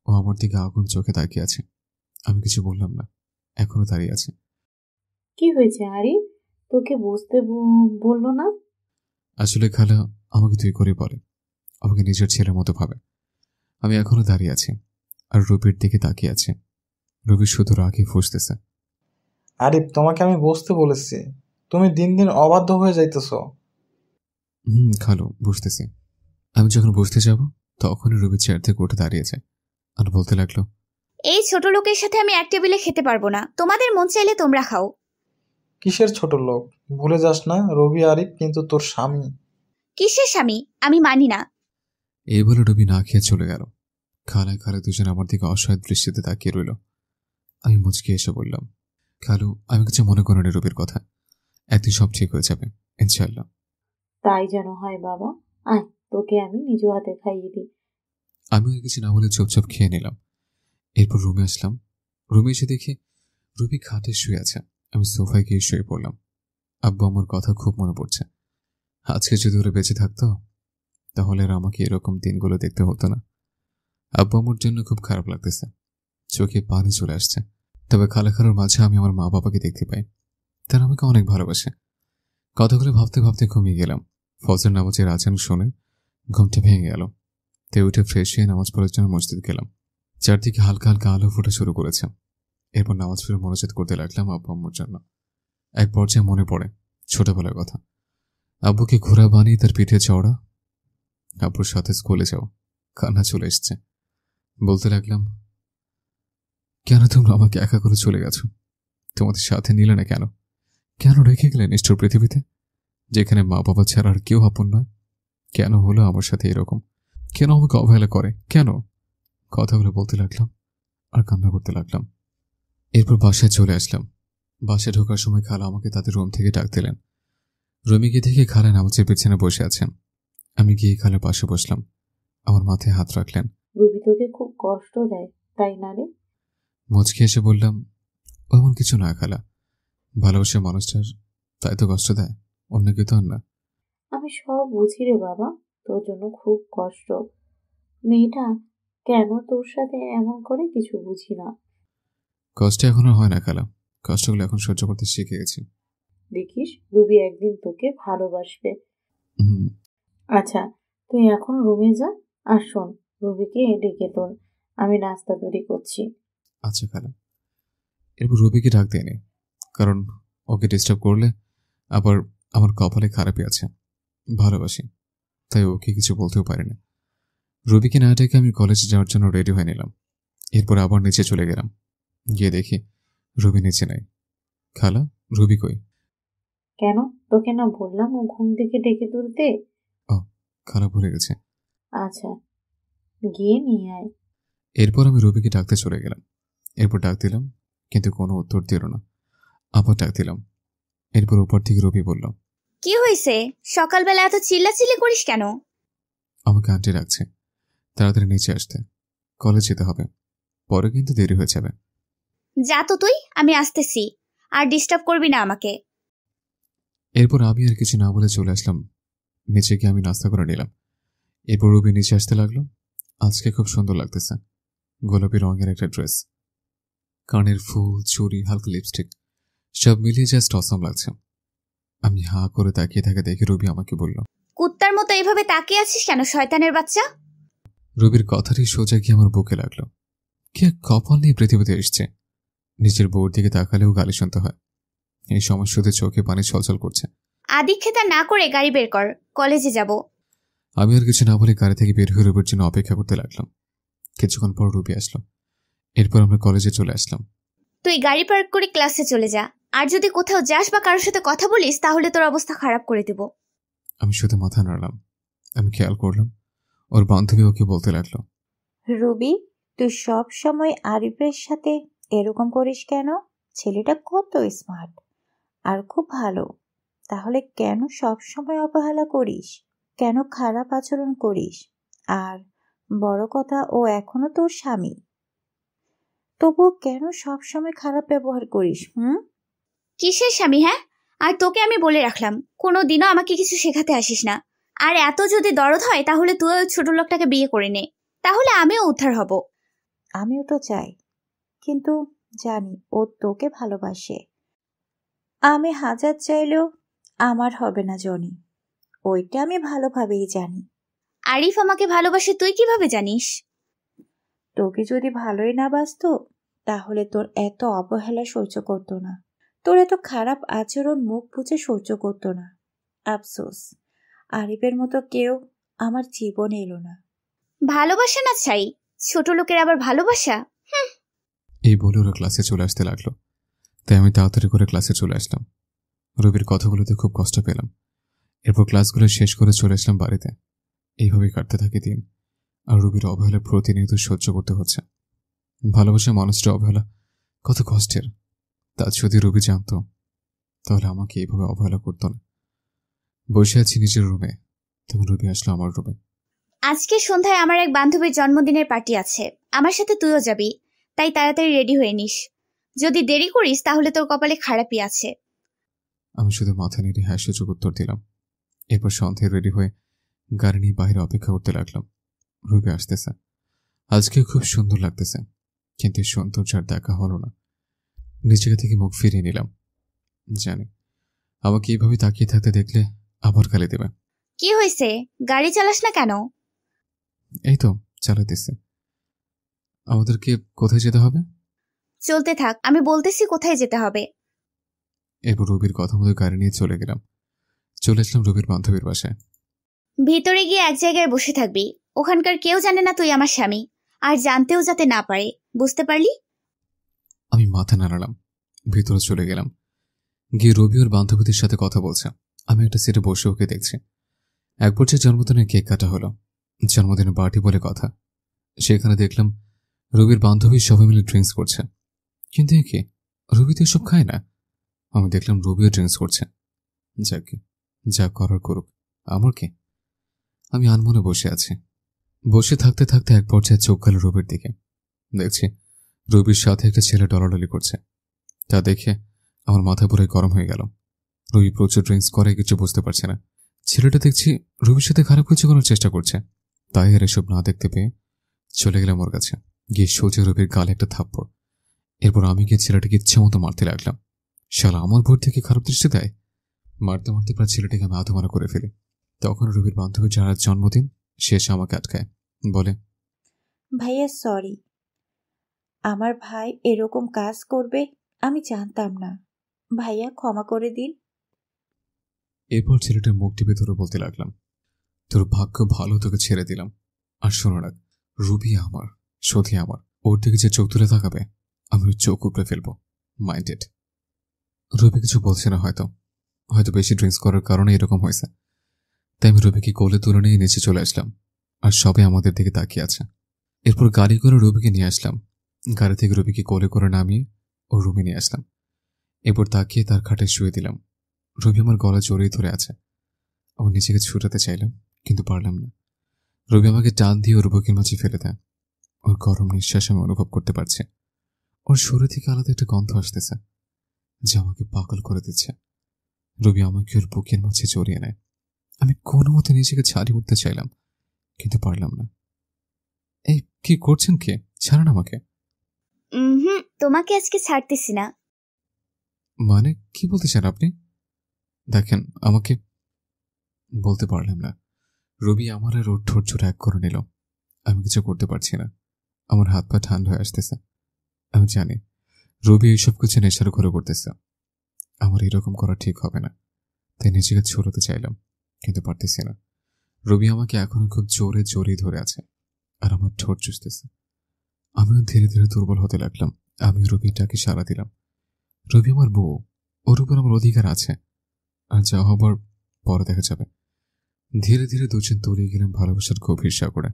ও আমার দিকে আগুন চোখে তাকিয়ে আছে। আমি কিছু বললাম না, এখনো দাঁড়িয়ে আছে। কি হয়েছে আরিফ? তোকে বসতে বললো না? আসলে খালা আমাকে তুই করে বলে, আমাকে নিজের ছেলের মতো ভাবে। আমি এখনো দাঁড়িয়ে আছি আর রবির দিকে তাকিয়ে আছে। রবি শুধু রাগে ফুঁসতেছে। আরিফ, তোমাকে আমি বসতে বলেছি, তুমি দিন দিন অবাধ্য হয়ে যাইতেছো। খালু, বুঝতেছি। আমি যখন বসতে যাব তখনই রবি চেয়ার থেকে উঠে দাঁড়িয়েছে আর বলতে লাগলো, এই ছোট লোকের সাথে আমি এক টেবিলে খেতে পারবো না, তোমাদের মন চাইলে তোমরা খাও। কিসের ছোট লোক? ভুলে যাস না, রবি আরিফ কিন্তু তোর স্বামী। কিসের স্বামী? আমি মানি না। এই বলে রবি না খেয়ে চলে গেল। খালায় খালা দুজন আমার দিকে অসহায় দৃষ্টিতে তাকিয়ে রইল। আমি মুচকি এসে বললাম, খালু আমি কিছু মনে করিনি রবির কথা। একদিন সব ঠিক হয়ে যাবে ইনশাআল্লাহ। তাই যেন হয় বাবা। আয়, তোকে আমি নিজ হাতে খাইয়ে দিই। আমি আর কিছু না বলে চুপচাপ খেয়ে নিলাম। এরপর রুমে আসলাম। রুমে এসে দেখি রবি খাটে শুয়ে আছে। আমি সোফায় গিয়ে শুয়ে পড়লাম। আব্বু আমার কথা খুব মনে পড়ছে। আজকে যদি ওরা বেঁচে থাকতো তাহলে আর আমাকে এরকম দিনগুলো দেখতে হতো না। আব্বু আমার জন্য খুব খারাপ লাগতেছে, চোখে পানি চলে আসছে। তবে খালাখালোর মাঝে আমি আমার মা বাবাকে দেখতে পাই, তারা আমাকে অনেক ভালোবাসে। কথাগুলো ভাবতে ভাবতে ঘুমিয়ে গেলাম। ফজর নামাজের আজান শুনে ঘুমটা ভেঙে গেল। তাই উঠে ফ্রেশ হয়ে নামাজ পড়ার জন্য মসজিদ গেলাম। চারদিকে হালকা হালকা আলো ফোটা শুরু করেছে। এরপর নামাজ পড়ে মনোযোগ করতে লাগলাম আব্বু আম্মুর জন্য। এক পর্যায়ে মনে পড়ে ছোটবেলার কথা। আব্বুকে ঘোড়া বানিয়ে তার পিঠে চড়া, আব্বুর সাথে স্কুলে যাও। কান্না চলে এসছে। বলতে লাগলাম, কেন তোমরা আমাকে একা করে চলে গেছো? তোমাদের সাথে নিলে না কেন? কেন রেখে গেলে নিষ্ঠুর পৃথিবীতে, যেখানে মা বাবা ছাড়া আর কেউ আপন নয়? কেন হলো আমার সাথে এরকম? কেন আমাকে অবহেলা করে? কেন? কথাগুলো বলতে লাগলাম আর কান্না করতে লাগলাম। এরপর বাসায় চলে আসলাম। বাসায় ঢোকার সময় খালা আমাকে তাদের রুম থেকে ডাক দিলেন। রুমে গিয়ে দেখে খালা নামাজের পেছনে বসে আছেন। আমি গিয়ে খালার পাশে বসলাম। আমার মাথায় হাত রাখলেন। রবি তোকে খুব কষ্ট দেয়, তাই না রে? মুচকি এসে বললাম, ও এমন কিছু না খালা, ভালোবাসার মানুষটার তাই তো কষ্ট দেয়, অন্য কেউ তো আর না। আমি সব বুঝি রে বাবা, তোর জন্য খুব কষ্ট। মেয়েটা কেন তোর সাথে এমন করে কিছু বুঝি না। কষ্ট এখন আর হয় না খালা, কষ্টগুলো এখন সহ্য করতে শিখে গেছি। দেখিস রবি একদিন তোকে ভালোবাসবে। আচ্ছা, তুই এখন রুমে যা। আর শোন, রবিকে ডেকে তোল, আমি নাস্তা তৈরি করছি। আচ্ছা খালা। এরপর রবিকে ডাক দেয়নি, কারণ ওকে ডিস্টার্ব করলে আবার আমার কপালে খারাপই আছে। ভালোবাসি, তাই ওকে কিছু বলতেও পারি না। রবিকে না ডেকে আমি কলেজে যাওয়ার জন্য রেডি হয়ে নিলাম। এরপর আবার নিচে চলে গেলাম। গিয়ে দেখি রবি নিচে নাই। খালা, রবি কই? কেন, তোকে না বললাম ও ঘুম থেকে ডেকে তুলতে? ও, খালা ভুলে গেছে। আচ্ছা, গিয়ে নিয়ে আয়। এরপর আমি রবিকে ডাকতে চলে গেলাম। এরপর ডাক দিলাম, কিন্তু কোনো উত্তর দিল না। আবার ডাক দিলাম। এরপর উপর থেকে রবি বলল, কি হয়েছে? সকালবেলা এত চিল্লাচিল্লি করিস কেন? আমাকে আন্টি ডাকছে, তাড়াতাড়ি নিচে আসতে, কলেজ যেতে হবে, পরে কিন্তু দেরি হয়ে যাবে। যা তো তুই, আমি আসতেছি, আর ডিস্টার্ব করবি না আমাকে। এরপর আমি আর কিছু না বলে চলে আসলাম। নিচে গিয়ে আমি নাস্তা করে নিলাম। এরপর রবি নিচে আসতে লাগলো। আজকে খুব সুন্দর লাগতেছে। গোলাপি রঙের একটা ড্রেস, কানের ফুল, চুড়ি, হালকা লিপস্টিক, সব মিলিয়ে জাস্ট অসম লাগছে। আমি হাঁ করে তাকিয়ে থাকা দেখে রবি আমাকে বলল, কুত্তার মতো এইভাবে তাকিয়ে আছিস কেন শয়তানের বাচ্চা? রবির কথাটি সোজা গিয়ে আমার বুকে লাগলো। কে কপাল নিয়ে পৃথিবীতে এসছে, নিজের বউর দিকে তাকালেও গালি শুনতে হয়। এই সময় শুধু চোখে পানি ছলছল করছে। আদিক্ষেতা না করে গাড়ি বের কর, কলেজে যাব। আমি আর কিছু না বলে গাড়ি থেকে বের হয়ে রবির জন্য অপেক্ষা করতে লাগলাম। কিছুক্ষণ পর রবি আসলো। এরপর আমরা কলেজে চলে আসলাম। তুই গাড়ি পার্ক করে ক্লাসে চলে যা, আর যদি কোথাও যাস বা কারোর সাথে কথা বলিস তাহলে তোর অবস্থা খারাপ করে দেব। আমি শুধু মাথা নাড়লাম। আমি খেয়াল করলাম ওর বান্ধবী ওকে বলতে লাগলো, রবি, তুই সব সময় আরিফের সাথে এরকম করিস কেন? ছেলেটা কত স্মার্ট আর খুব ভালো, তাহলে কেন সব সময় অবহেলা করিস? কেন খারাপ আচরণ করিস? আর বড় কথা, ও এখনো তোর স্বামী, তবুও কেন সব সময় খারাপ ব্যবহার করিস? কিসের স্বামী? হ্যাঁ, আর তোকে আমি বলে রাখলাম, কোনো দিনও আমাকে কিছু শেখাতে আসিস না। আর এত যদি দরদ হয় তাহলে তুই ওই ছোট লোকটাকে বিয়ে করে নে, তাহলে আমিও উদ্ধার হব। আমিও তো চাই, কিন্তু জানি ও তোকে ভালোবাসে। আমি হাজার চাইলেও আমার হবে না জনি, ওইটা আমি ভালোভাবেই জানি। আরিফ আমাকে ভালোবাসে তুই কিভাবে জানিস? তোকে যদি ভালোই না বাসতো তাহলে তোর এত অবহেলা সহ্য করতো না, তোর এত খারাপ আচরণ মুখ বুজে সহ্য করতো না। আফসোস, আরিফের মতো কেউ আমার জীবনে এলো না। ভালোবাসা না চাই, ছোট লোকের আবার ভালোবাসা? এই বলে ওরা ক্লাসে চলে আসতে লাগলো, তাই আমি তাড়াতাড়ি করে ক্লাসে চলে আসলাম। রবির কথাগুলোতে খুব কষ্ট পেলাম। এরপর ক্লাসগুলো শেষ করে চলে আসলাম বাড়িতে। এইভাবেই কাটতে থাকে দিন, আর রবির অবহেলা প্রতিনিয়ত সহ্য করতে হচ্ছে। ভালোবাসা মানুষের অবহেলা কত কষ্টের, তা যদি রবি জানতো তাহলে আমাকে এইভাবে অবহেলা করতো না। বসে আছি নিজের রুমে, তখন রবি আসলো আমার রুমে। আজকে সন্ধ্যায় আমার এক বান্ধবীর জন্মদিনের পার্টি আছে, আমার সাথে তুইও যাবি, তাই তাড়াতাড়ি রেডি হয়ে নিস। যদি দেরি করিস তাহলে তোর কপালে খারাপই আছে। আমি শুধু মাথা নেড়ে হ্যাঁ সূচক উত্তর দিলাম। এরপর সন্ধ্যায় রেডি হয়ে গাড়ি নিয়ে বাইরে অপেক্ষা করতে লাগলাম। রবি আসতেছে, আজকে খুব সুন্দর লাগতেছে, কিন্তু সৌন্দর্য আর দেখা হলো না। নিজেকে থেকে মুখ ফিরিয়ে নিলাম, জানি আমাকে এইভাবে তাকিয়ে থাকতে দেখলে আবার গালি দেবে। কি হয়েছে, গাড়ি চালাস না কেন? এই তো চালাতেছে। আমাদেরকে কোথায় যেতে হবে? চলতে থাক, আমি বলতেছি কোথায় যেতে হবে। এরপর রবির কথা মতো গাড়ি নিয়ে চলে গেলাম। চলে আসলাম রবির বান্ধবীর বাসায়। ভিতরে গিয়ে এক জায়গায় বসে থাকবি, ওখানকার কেউ জানে না তুই আমার স্বামী, আর জানতেও যাতে না পারে, বুঝতে পারলি? আমি মাথা নাড়ালাম, ভিতরে চলে গেলাম। গিয়ে রবি ওর বান্ধবীদের সাথে কথা বলছে। আমি একটা সিটে বসে ওকে দেখছি। এক পর্যায়ে জন্মদিনের কেক কাটা হলো, জন্মদিনের পার্টি বলে কথা। সেখানে দেখলাম রবির বান্ধবী সবাই মিলে ড্রিঙ্কস করছে, কিন্তু একে রবি তো এসব খায় না। আমি দেখলাম রবিও ড্রিঙ্কস করছে। যাকে যা করার করুক, আমার কি? আমি আনমনে বসে আছি। বসে থাকতে থাকতে এক পর্যায়ে চোখ গেল রবির দিকে। দেখছি রবির সাথে একটা ছেলে ডলাডলি করছে। তা দেখে আমার মাথা পুরো গরম হয়ে গেল। রবি প্রচুর ড্রিঙ্কস করে কিছু বুঝতে পারছে না। ছেলেটা দেখছি রবির সাথে খারাপ কিছু করার চেষ্টা করছে। তাই আর এসব না দেখতে পেয়ে চলে গেলাম ওর কাছে, গিয়ে সোজা রবির গালে একটা থাপ্পড়। এরপর আমি গিয়ে ছেলেটাকে ইচ্ছে মতো মারতে লাগলাম। শালা আমার ভোর থেকে খারাপ দৃষ্টি দেয়। মারতে মারতে প্রায় ছেলেটাকে আমি আধমারা করে ফেলি। তখন রবির বান্ধবী যার জন্মদিন, সে এসে আমাকে আটকায়, বলে, ভাইয়া সরি, আমার ভাই এরকম কাজ করবে আমি জানতাম না, ভাইয়া ক্ষমা করে দিন। এরপর ছেলেটার মুখ টিপে ধরে বলতে লাগলাম, তোর ভাগ্য ভালো, তোকে ছেড়ে দিলাম। আর শোনো রাখ, রুবি আমার, সধি আমার, ওর দিকে যে চোখ তুলে তাকাবে আমি ওর চোখ উপড়ে ফেলবো, মাইন্ডেড। রবি কিছু বলছে না, হয়তো বেশি ড্রিঙ্কস করার কারণে এরকম হয়েছে। তাই আমি রবিকে কোলে তুলে নিয়ে নিচে চলে আসলাম, আর সবাই আমাদের দিকে তাকিয়ে আছে। এরপর গাড়ি করে রবিকে নিয়ে আসলাম। গাড়ি থেকে রবিকে কোলে করে নামিয়ে ওর রুমে নিয়ে আসলাম। এরপর তাকিয়ে তার খাটে শুয়ে দিলাম। রবি আমার গলা জড়িয়ে ধরে আছে। আমি নিজেকে ছুটাতে চাইলাম, কিন্তু পারলাম না। রবি আমাকে টান দিয়ে ওর বুকের মাঝে ফেলে দেয়। ওর গরম নিঃশ্বাস আমি অনুভব করতে পারছি। ওর শরীর থেকে আলাদা একটা গন্ধ আসতেছে, যা আমাকে পাগল করে দিচ্ছে। রবি আমাকে ওর বুকের মাঝে জড়িয়ে নেয়। আমি কোনো মতে নিজেকে ছাড়িয়ে উঠতে চাইলাম, কিন্তু পারলাম না। এই কি করছেন? কে? ছাড়েন আমাকে। তোমাকে আজকে ছাড়তেছি না। মানে কি বলতে চান আপনি? দেখেন আমাকে। বলতে পারলাম না। রবি আমার আর ওর ঠোঁট জোড়া এক করে নিল। আমি কিছু করতে পারছি না। আমার হাত পা ঠান্ডা হয়ে আসতেছে। আমি জানি রবি এইসব কিছু নেশার ঘরে করতেছে। আমার এরকম করা ঠিক হবে না, তাই নিজেকে ছড়াতে চাইলাম, কিন্তু পারতেছি না। রবি আমাকে এখনো খুব জোরে জড়িয়ে ধরে আছে, আর আমার ঠোঁট চুষতেছে। আমিও ধীরে ধীরে দুর্বল হতে লাগলাম। আমি রবিটাকে সাড়া দিলাম। রবি আমার বউ, ওর উপর আমার অধিকার আছে, আর যা হবার পরে দেখা যাবে। ধীরে ধীরে দুজন তলিয়ে গেলাম ভালোবাসার গভীর সাগরে।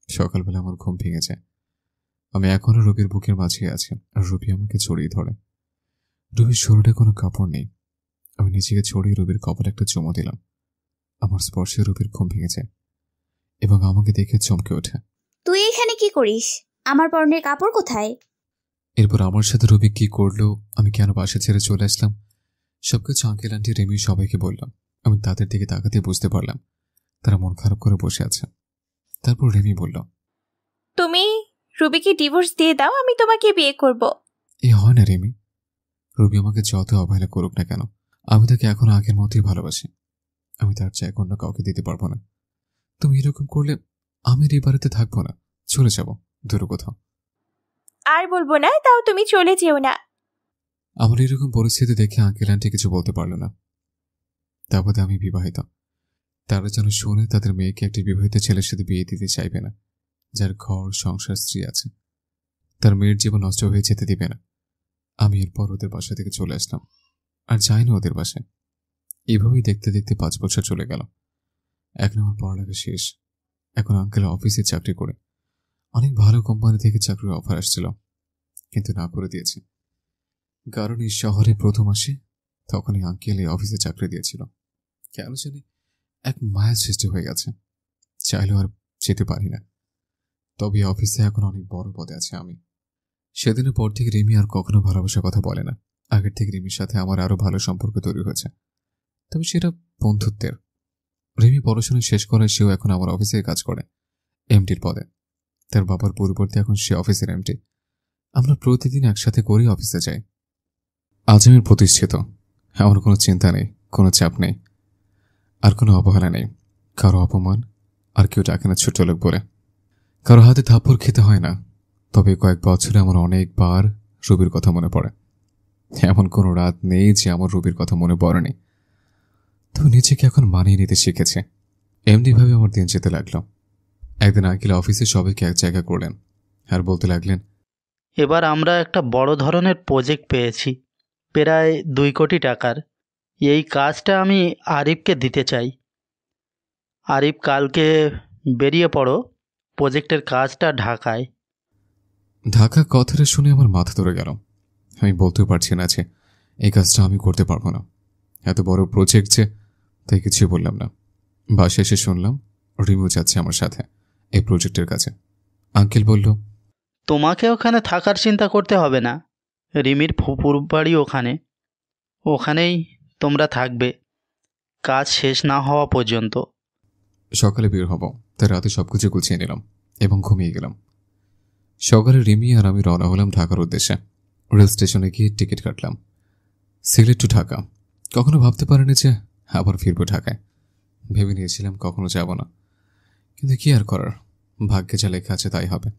সকালবেলা আমার ঘুম ভেঙে যায়। আমি এখনো রবির বুকের মাঝে আছি আর রবি আমাকে জড়িয়ে ধরে। রবির শরীরে কোনো কাপড় নেই। আমি নিজেকে ছড়িয়ে রবির কপালে একটা চুমো দিলাম। আমার স্পর্শে রবির ঘুম ভেঙে যায় এবং আমাকে দেখে চমকে ওঠে। তুই এখানে কি করিস? আমার পরনের কাপড় কোথায়? এরপর আমার সাথে রবি কি করলো, আমি কেন বাসা ছেড়ে চলে আসলাম, সবকিছু আঙ্কেল আন্টি রেমি সবাইকে বললাম। আমি তাদের দিকে তাকাতে বুঝতে পারলাম তারা মন খারাপ করে বসে আছে। তারপর রেমি বলল, তুমি রুবিকে ডিভোর্স দিয়ে দাও, আমি তোমাকে বিয়ে করব। এ হয় না রেমি। রবি আমাকে যত অবহেলা করুক না কেন, আমি তাকে এখন আগের মতোই ভালোবাসি। আমি তার চেয়ে অন্য কাউকে দিতে পারবো না। তুমি এরকম করলে আমি এই বাড়িতে থাকবো না, চলে যাব দূর কোথাও। আর বলবো না, তাও তুমি চলে যেও না। আমার এরকম পরিস্থিতি দেখে আঙ্কেল আন্টি কিছু বলতে পারল না। তারপরে আমি বিবাহিত। তারা যেন শুনে তাদের মেয়েকে একটি বিবাহিত ছেলের সাথে বিয়ে দিতে চাইবে না, যার ঘর সংসার স্ত্রী আছে। তার মেয়ের জীবন নষ্ট হয়ে যেতে দিবে না। আমি এরপর ওদের বাসা থেকে চলে আসলাম আর যাই না ওদের বাসায়। এভাবেই দেখতে দেখতে 5 বছর চলে গেল। এখন আমার পড়ালেখা শেষ। এখন আঙ্কেল অফিসে চাকরি করে অনেক ভালো কোম্পানি থেকে চাকরির অফার আসছিল, কিন্তু না করে দিয়েছে। কারণ এই শহরে প্রথম আসে তখনই আঙ্কেল এই অফিসে চাকরি দিয়েছিল। কেন জানি এক মায়া সৃষ্টি হয়ে গেছে, চাইলেও আর যেতে পারি না। তবে অফিসে এখন অনেক বড় পদে আছে আমি। সেদিনের পর থেকে রিমি আর কখনো ভালোবাসার কথা বলে না। আগের থেকে রিমির সাথে আমার আরো ভালো সম্পর্ক তৈরি হয়েছে, তবে সেটা বন্ধুত্বের। রিমি পড়াশোনা শেষ করায় সেও এখন আমার অফিসে কাজ করে, এমডির পদে। তার বাবার পরিবর্তে এখন সে অফিসের এমডি। আমরা প্রতিদিন একসাথে করে অফিসে যাই। আজ আমি প্রতিষ্ঠিত। আমার কোনো চিন্তা নেই, কোনো চাপ নেই, আর কোনো অবহেলা নেই। কারো অপমান আর কেউ ডাকে না ছোট লোক বলে। কারো হাতে থাপ্পড় খেতে হয় না। তবে কয়েক বছরে আমার অনেকবার রবির কথা মনে পড়ে। এমন কোনো রাত নেই যে আমার রবির কথা মনে পড়েনি। তো নিজেকে এখন মানিয়ে নিতে শিখেছে। এমনি ভাবে আমার দিন যেতে লাগলো। একদিন আঙ্কেল অফিসে সবাইকে এক জায়গা করলেন আর বলতে লাগলেন, এবার আমরা একটা বড় ধরনের প্রজেক্ট পেয়েছি, প্রায় 2 কোটি টাকার। এই কাজটা আমি আরিফকে দিতে চাই। আরিফ, কালকে বেরিয়ে পড়ো, প্রজেক্টের কাজটা ঢাকায়। ঢাকা কথাটা শুনে আমার মাথা ধরে গেল। আমি বলতেও পারছি না যে এই কাজটা আমি করতে পারবো না। এত বড় প্রজেক্ট যে, তাই কিছু বললাম না। বাসায় এসে শুনলাম রিমু যাচ্ছে আমার সাথে এই প্রজেক্টের কাছে। আঙ্কেল বলল, তোমাকে ওখানে থাকার চিন্তা করতে হবে না। রিমির ফুপুর বাড়ি ওখানে, ওখানেই তোমরা থাকবে কাজ শেষ না হওয়া পর্যন্ত। সকালে বের হব, তাই রাতে সবকিছু গুছিয়ে নিলাম এবং ঘুমিয়ে গেলাম। সকালে রিমি আর আমি রওনা হলাম ঢাকার উদ্দেশ্যে। রেল স্টেশনে গিয়ে টিকিট কাটলাম। সিলেট টু ঢাকা। কখনো ভাবতে পারিনি যে আবার ফিরবো ঢাকায়। ভেবে নিয়েছিলাম কখনো যাব না, কিন্তু কি আর করার, ভাগ্যে যা লেখা আছে তাই হবে।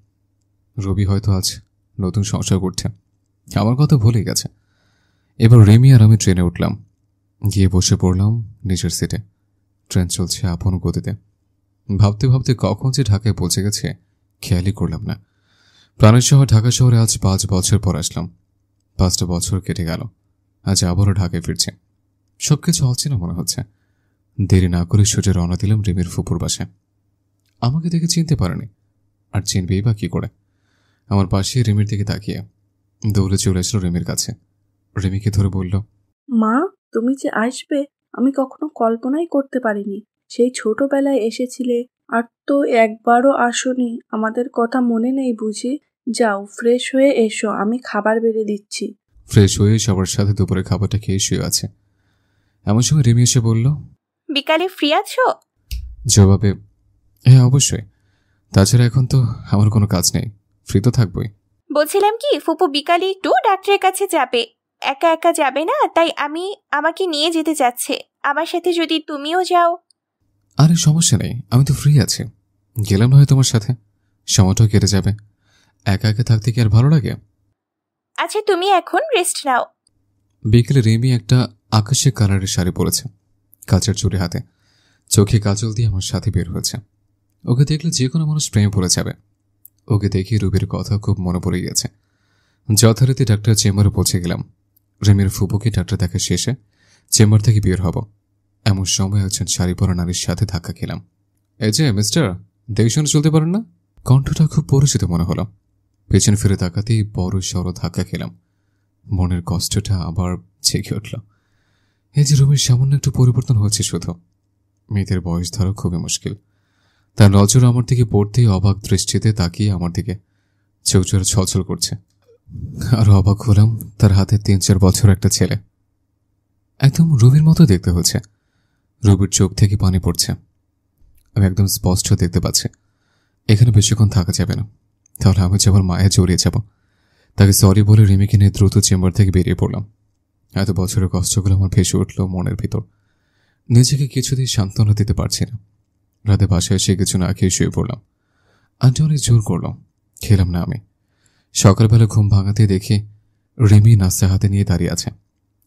রবি হয়তো আজ নতুন সংসার করছে, আমার কথা ভুলে গেছে। এবার রিমি আর আমি ট্রেনে উঠলাম, গিয়ে বসে পড়লাম নিজের সিটে। ট্রেন চলছে আপন গতিতে। ভাবতে ভাবতে কখন যে ঢাকায় পৌঁছে গেছে খেয়ালই করলাম না। প্রাণের শহর ঢাকা শহরে আজ 5 বছর পর আসলাম। 5টা বছর কেটে গেল, আজ আবারও ঢাকায় ফিরছে। সবকিছু অচেনা মনে হচ্ছে। দেরি না করে সোজা রওনা দিলাম রিমির ফুপুর বাসায়। আমাকে দেখে চিনতে পারেনি, আর চিনবেই বা কি করে। আমার পাশে রিমির দিকে তাকিয়ে দৌড়ে চলে আসলো রিমির কাছে। রিমিকে ধরে বলল, মা, তুমি যে আসবে আমি কখনো কল্পনাই করতে পারিনি। সেই ছোটবেলায় এসেছিলে, আর তো একবারও আসোনি। আমাদের কথা মনে নেই বুঝি? যাও, ফ্রেশ হয়ে এসো, আমি খাবার বেড়ে দিচ্ছি। ফ্রেশ হয়ে সবার সাথে দুপুরে খাবারটা খেয়ে শুয়ে আছে। এমন সময় রিমি এসে বলল, বিকালে ফ্রি আছো? জবাবে, হ্যাঁ অবশ্যই। তাছাড়া এখন তো আমার কোনো কাজ নেই, ফ্রি তো থাকবই। বলছিলাম কি, ফুপু বিকালে একটু ডাক্তারের কাছে যাবে। একা একা যাবে না, তাই আমাকে নিয়ে যেতে চাচ্ছে। আমার সাথে যদি তুমিও যাও। আরে সমস্যা নেই, আমি তো ফ্রি আছি। গেলাম না হয় তোমার সাথে, সময়টাও কেটে যাবে। একা একা থাকতে কি আর ভালো লাগে? আচ্ছা, তুমি এখন রেস্ট নাও। বিকেলে রিমি একটা আকাশি কালারের শাড়ি পরেছে, কাচের চুড়ি হাতে, চোখে কাজল দিয়ে আমার সাথে বের হয়েছে। ওকে দেখলে যে কোনো মানুষ প্রেমে পড়ে যাবে। ওকে দেখে রুবির কথা খুব মনে পড়ে গেছে। যথারীতি ডাক্তার চেম্বারে পৌঁছে গেলাম। রিমির ফুপুকে ডাক্তার দেখা শেষে চেম্বার থেকে বের হব, এমন সময় একজন শাড়ি পরা নারীর সাথে ধাক্কা খেলাম। এই যে মিস্টার, দেখে শুনে চলতে পারেন না? কণ্ঠটা খুব পরিচিত মনে হলো। পেছন ফিরে তাকাতেই বড় সড় ধাক্কা খেলাম। মনের কষ্টটা আবার জেগে উঠল। এই যে রুমের সামান্য একটু পরিবর্তন হয়েছে শুধু। মেয়েদের বয়স ধরা খুবই মুশকিল। তার নজর আমার দিকে পড়তেই অবাক দৃষ্টিতে তাকিয়ে আমার দিকে চোখ জোড়া ছলছল করছে। আর অবাক হলাম, তার হাতে 3-4 বছর একটা ছেলে। একদম রুবির মতো দেখতে হচ্ছে। রুবির চোখ থেকে পানি পড়ছে। আমি একদম স্পষ্ট দেখতে পাচ্ছি এখানে বেশিক্ষণ থাকা যাবে না, তাহলে আমি যে আবার মায়ে জড়িয়ে যাব। তাকে সরি বলে রিমিকে নিয়ে দ্রুত চেম্বার থেকে বেরিয়ে পড়লাম। এত বছরের কষ্টগুলো আমার ভেসে উঠল মনের ভিতর। নিজেকে কিছুতেই সান্ত্বনা দিতে পারছি না। রাতে বাসায় এসে কিছু না খেয়ে শুয়ে পড়লাম। আন্টি অনেক জোর করলাম, খেলাম না আমি। সকালবেলা ঘুম ভাঙাতে দেখি রিমি নাস্তা হাতে নিয়ে দাঁড়িয়ে আছে।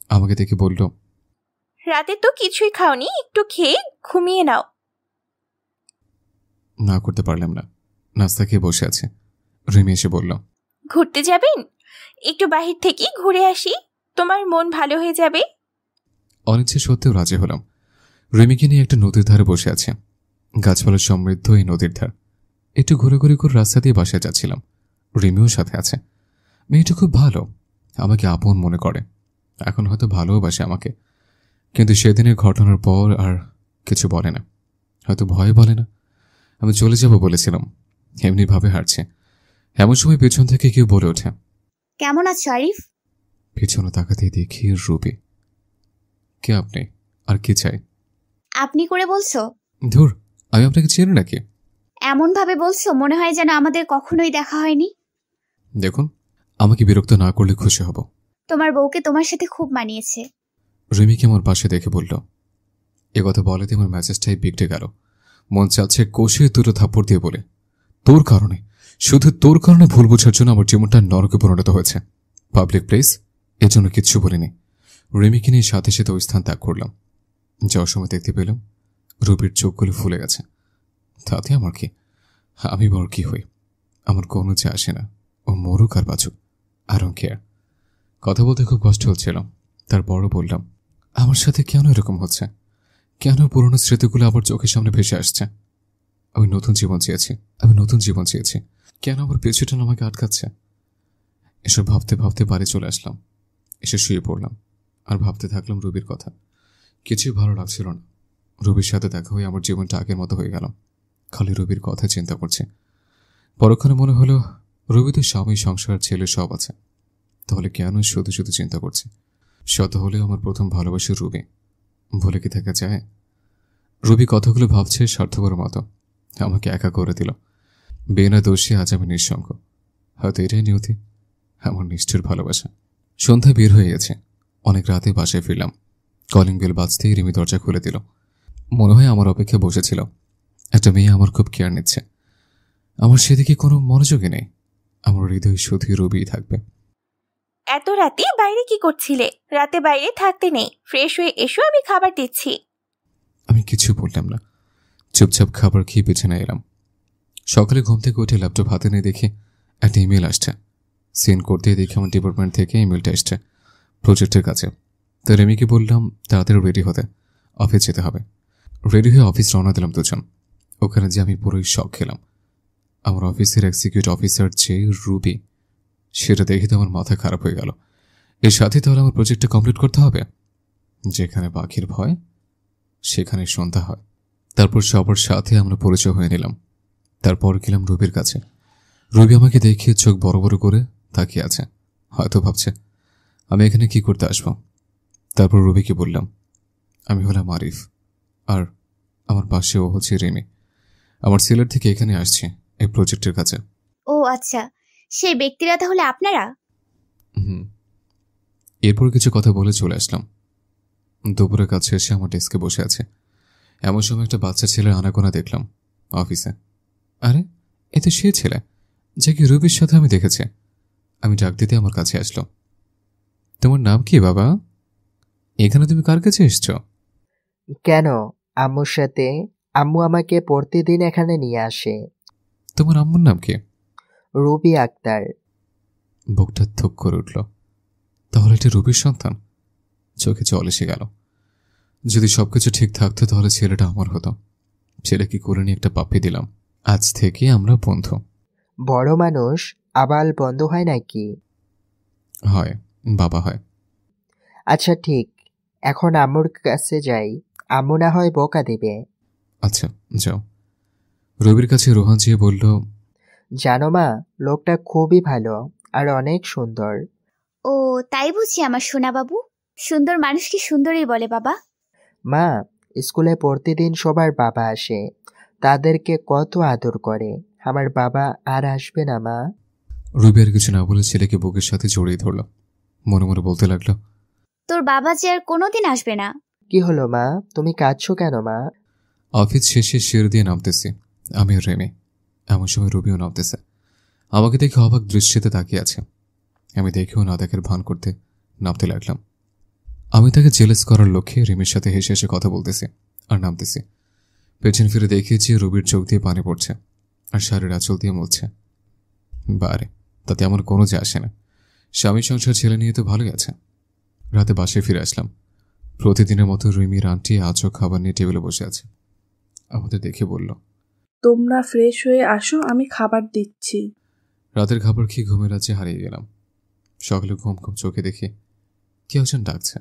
আমাকে দেখে বলল, রাতে তো কিছুই খাওনি, একটু খেয়ে ঘুমিয়ে নাও। না করতে পারলাম না। নাস্তা খেয়ে বসে আছে। রিমি এসে বলল, ঘুরতে যাবেন? একটু বাহির থেকে ঘুরে আসি, তোমার মন ভালো হয়ে যাবে। অনিচ্ছা সত্ত্বেও রাজি হলাম। রিমিকে নিয়ে একটা নদীর ধারে বসে আছে। গাছপালা সমৃদ্ধ এই নদীর ধার। একটু ঘুরে করে রাস্তা দিয়ে বাসায় যাচ্ছিলাম। রিমিও সাথে আছে। মেয়েটা খুব ভালো, আমাকে আপন মনে করে। এখন হয়তো ভালোবাসে আমাকে, কিন্তু সেদিনের ঘটনার পর আর কিছু বলে না। হয়তো ভয় বলে না। আমি চলে যাব বলেছিলাম, এমনিভাবে হারছে। এমন সময় পেছন থেকে কেউ বলে ওঠে, কেমন আছো আরিফ? পিছনে তাকাতেই দেখি রুবি। কে আপনি? আর কি চাই? আপনি করে বলছো? ধুর, আমি আপনাকে চিনি নাকি? এমন ভাবে বলছো মনে হয় যেন আমাদের কখনোই দেখা হয়নি। দেখুন, আমাকে বিরক্ত না করলে খুশি হব। তোমার বউকে তোমার সাথে খুব মানিয়েছে। রিমিকে আমার পাশে দেখে বলল। এ কথা বলাতে আমার মেসেজটাই বিগড়ে গেল। মন চাচ্ছে কষিয়ে দুটো থাপ্পড় দিয়ে বলে, তোর কারণে, শুধু তোর কারণে ভুল বোঝার জন্য আমার জীবনটা নরকে পরিণত হয়েছে। পাবলিক প্লেস, এজন্য কিচ্ছু বলিনি। রিমিকে নিয়ে সাথে সাথে ওই স্থান ত্যাগ করলাম। যাওয়ার সময় দেখতে পেলাম রুবির চোখগুলো ফুলে গেছে। তাতে আমার কি? আমি বড় কি হই? আমার কোনো চা আসে না। ও মরুক আর বাঁচুক, আই ডোন্ট কেয়ার। কথা বলতে খুব কষ্ট হচ্ছিল। তারপরও বললাম, আমার সাথে কেন এরকম হচ্ছে? কেন পুরনো স্মৃতিগুলো আবার চোখের সামনে ভেসে আসছে? আমি নতুন জীবন চেয়েছি। কেন আবার পেছুটা আমাকে আটকাচ্ছে? এসব ভাবতে ভাবতে বাড়ি চলে আসলাম। এসে শুয়ে পড়লাম আর ভাবতে থাকলাম রুবির কথা। কিছুই ভালো লাগছিল না। রুবির সাথে দেখা হয়ে আমার জীবনটা আগের মতো হয়ে গেল। খালি রুবির কথা চিন্তা করছে। পরক্ষণে মনে হলো রুবি তো স্বামী, সংসার, ছেলে সব আছে। তাহলে কেন শুধু শুধু চিন্তা করছে? শত হলেও আমার প্রথম ভালোবাসা রুবি, ভুলে কি থাকা যায়? রুবি কথাগুলো ভাবছে স্বার্থপর মতো। আমাকে একা করে দিল। বেনা দোষী আজ আমি নিঃসঙ্গ। হয়তো এটাই নিয়তি, আমার নিষ্ঠুর ভালোবাসা। সন্ধ্যা বের হয়ে গেছে। অনেক রাতে বাসায় ফিরলাম। কলিং বেল বাজতেই রিমি দরজা খুলে দিল। মনে হয় আমার অপেক্ষা বসেছিল। একটা মেয়ে আমার খুব কেয়ার নিচ্ছে। আমার সেদিকে কোনো মনোযোগই নেই। আমার হৃদয় শুধুই রুবিই থাকবে। এত রাতে বাইরে কি করছিলে? রাতে বাইরে থাকতে নেই, ফ্রেশ হয়ে এসো, আমি খাবার দিচ্ছি। আমি কিছু বললাম না, চুপচাপ খাবার খেয়ে পেছনে এলাম। সকালে ঘুম থেকে উঠে ল্যাপটপ হাতে নিয়ে দেখি একটা ইমেল আসছে। সেন্ড করতে দেখি আমার ডিপার্টমেন্ট থেকে ইমেলটা এসছে প্রজেক্টের কাছে। তো রেমিকে বললাম তাড়াতাড়ি রেডি হতে, অফিস যেতে হবে। রেডি হয়ে অফিস রওনা দিলাম দুজন। ওখানে যে আমি পুরোই শক খেলাম। আমার অফিসের এক্সিকিউটিভ অফিসার যে রুবি, সেটা দেখে তো আমার মাথা খারাপ হয়ে গেল। এর সাথে তাহলে আমার প্রজেক্টটা কমপ্লিট করতে হবে। যেখানে পাখির ভয় সেখানে সন্ধ্যা হয়। তারপর সবার সাথে আমরা পরিচয় হয়ে নিলাম। তারপর গেলাম রুবির কাছে। রুবি আমাকে দেখিয়ে চোখ বড় বড় করে তাকিয়ে আছে। হয়তো ভাবছে আমি এখানে কি করতে আসবো। তারপর রুবিকে বললাম, আমি হলাম আরিফ, আর আমার পাশে ও হচ্ছে রিমি। আমার সিলেট থেকে এখানে আসছি এই প্রজেক্টের কাছে। ও আচ্ছা, সেই ব্যক্তিরা তাহলে আপনারা? এরপর কিছু কথা বলে চলে আসলাম। দুপুরের কাছে এসে আমার ডেস্কে বসে আছে। এমন সময় একটা বাচ্চা ছেলের আনাগোনা দেখলাম অফিসে। আরে এ তো সে ছেলে যাকে রুবির সাথে আমি দেখেছি। আমি ডাক দিতে আমার কাছে আসলো। তোমার নাম কি বাবা? এখানে তুমি কার কাছে এসছো? কেন? আম্মুর সাথে। আম্মু আমাকে প্রতিদিন এখানে নিয়ে আসে। তোমার আম্মুর নাম কি? রুবি আক্তার। বুকটা থুক করে উঠল। তাহলে এটা রুবির সন্তান? চোখে জল এসে গেল। যদি সবকিছু ঠিক থাকতো তাহলে ছেলেটা আমার হতো। ছেলেকে করে নিয়ে একটা পাপ্পি দিলাম। আজ থেকে আমরা বন্ধু। বড় মানুষ আবাল বন্ধ হয় নাকি? হয়, বাবা হয়। আচ্ছা ঠিক, এখন আম্মুর কাছে যাই, আম্মু না হয় বকা দেবে। আচ্ছা যাও। রবির কাছে রোহান যেয়ে বলল, জানো মা, লোকটা খুবই ভালো আর অনেক সুন্দর। ও তাই বুঝি আমার সোনা বাবু? সুন্দর মানুষকে সুন্দরই বলে বাবা। মা, স্কুলে প্রতিদিন সবার বাবা আসে, তাদেরকে কত আদর করে। আমার বাবা আর আসবে না মা। রবি আর কিছু না বলে ছেলেকে বুকের সাথে জড়িয়ে ধরল। মনে মনে বলতে লাগলো, তোর বাবা যে আর কোনোদিন আসবে না। কি হলো মা, তুমি কাঁদছো কেন মা? অফিস শেষে সিঁড়ি দিয়ে নামতেছি আমি আর রেমি। এমন সময় রবিও নামতেছে। আমাকে দেখে অবাক দৃষ্টিতে তাকিয়ে আছে। আমি দেখেও না দেখার ভান করতে নামতে লাগলাম। আমি তাকে জেলেস করার লক্ষ্যে রিমির সাথে হেসে হেসে কথা বলতেছি আর নামতেছি। পেছন ফিরে দেখিয়েছি রবির চোখ দিয়ে পানি পড়ছে আর শাড়ির আঁচল দিয়ে মুছছে। বারে, তাতে আমার কোনো যায় আসে না। স্বামী সংসার ছেলে নিয়ে তো ভালোই আছে। রাতে বাসায় ফিরে আসলাম। প্রতিদিনের মতো রিমির আন্টি আজও খাবার নিয়ে টেবিলে বসে আছে। আমাদের দেখে বলল, তোমরা ফ্রেশ হয়ে আসো, আমি খাবার দিচ্ছি। রাতের খাবার খেয়ে ঘুমের রাজ্যে হারিয়ে গেলাম। সকালে ঘুম ঘুম চোখে দেখে কেউ যেন ডাকছে।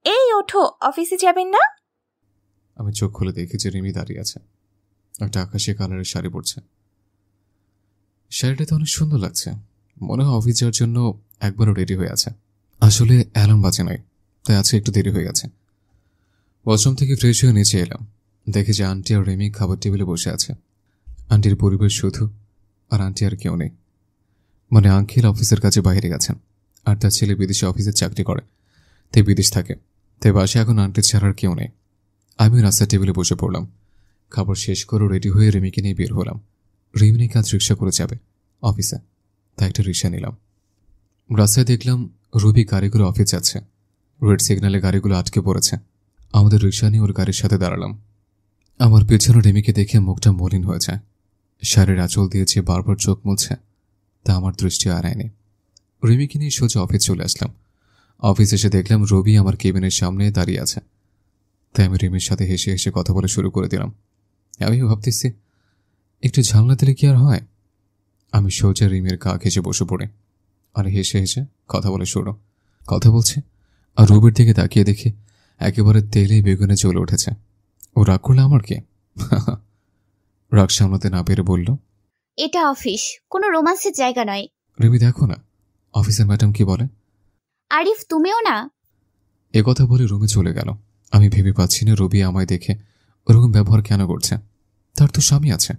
এই ওঠো, অফিসে যাবেন না? আমি চোখ খুলে দেখি যে রিমি দাঁড়িয়ে আছে, একটা আকাশি কালারের শাড়ি পরছে। শাড়িটাতে অনেক সুন্দর লাগছে। মনে হয় অফিস যাওয়ার জন্য একবারও রেডি হয়ে আছে। আসলে অ্যালার্ম বাজে নাই, তাই আজকে একটু দেরি হয়ে গেছে। ওয়াশরুম থেকে ফ্রেশ হয়ে নিচে এলাম। দেখি যে আন্টি আর রেমি খাবার টেবিলে বসে আছে। আন্টির পরিবার শুধু, আর আন্টি আর কেউ নেই। মানে আঙ্কেল অফিসের কাছে বাইরে গেছেন, আর তার ছেলে বিদেশে অফিসে চাকরি করে, তাই বিদেশ থাকে। তাই বাসায় এখন আন্টি ছাড়ার কেউ নেই। আমি রাস্তার টেবিলে বসে পড়লাম। খাবার শেষ করে রেডি হয়ে রেমিকে নিয়ে বের হলাম। রেমি কাজ রিক্সা করে যাবে অফিসে, তাই একটা রিক্সা নিলাম। রাস্তায় দেখলাম রবি গাড়ি করে অফিস যাচ্ছে। রেড সিগন্যালে গাড়িগুলো আটকে পড়েছে। আমাদের রিক্সা নিয়ে ওর গাড়ির সাথে দাঁড়ালাম। আমার পেছনে রেমিকে দেখে মুখটা মলিন হয়ে যায়। শাড়ির আঁচল দিয়েছে, বারবার চোখ মুছছে, তা আমার দৃষ্টি এড়ায়নি। রেমিকে নিয়ে সোজা অফিস চলে আসলাম। অফিস এসে দেখলাম রবি আমার কেবিনের সামনে দাঁড়িয়ে আছে। তাই আমি রেমির সাথে হেসে হেসে কথা বলা শুরু করে দিলাম। আমি ভাবতেছি একটু ঝামেলা দিলে কি আর হয়। আমি সোজা রিমির গা ঘেঁষে বসে পড়ে আর হেসে হেসে কথা বলছে। আর রবির দিকে তাকিয়ে দেখে একেবারে তেলে বেগুনে জ্বলে উঠেছে। ও রাগ করলে আমার কি? রাগ সামলাতে না পেরে বলল, এটা অফিস, কোনো রোমান্সের জায়গা নয়। রিমি দেখো না অফিসের ম্যাডাম কি বলে। আরিফ তুমিও না। এ কথা বলে রুমে চলে গেল। আমি ভেবে পাচ্ছি না রবি আমায় দেখে ওরকম ব্যবহার কেন করছে। তার তো স্বামী আছে।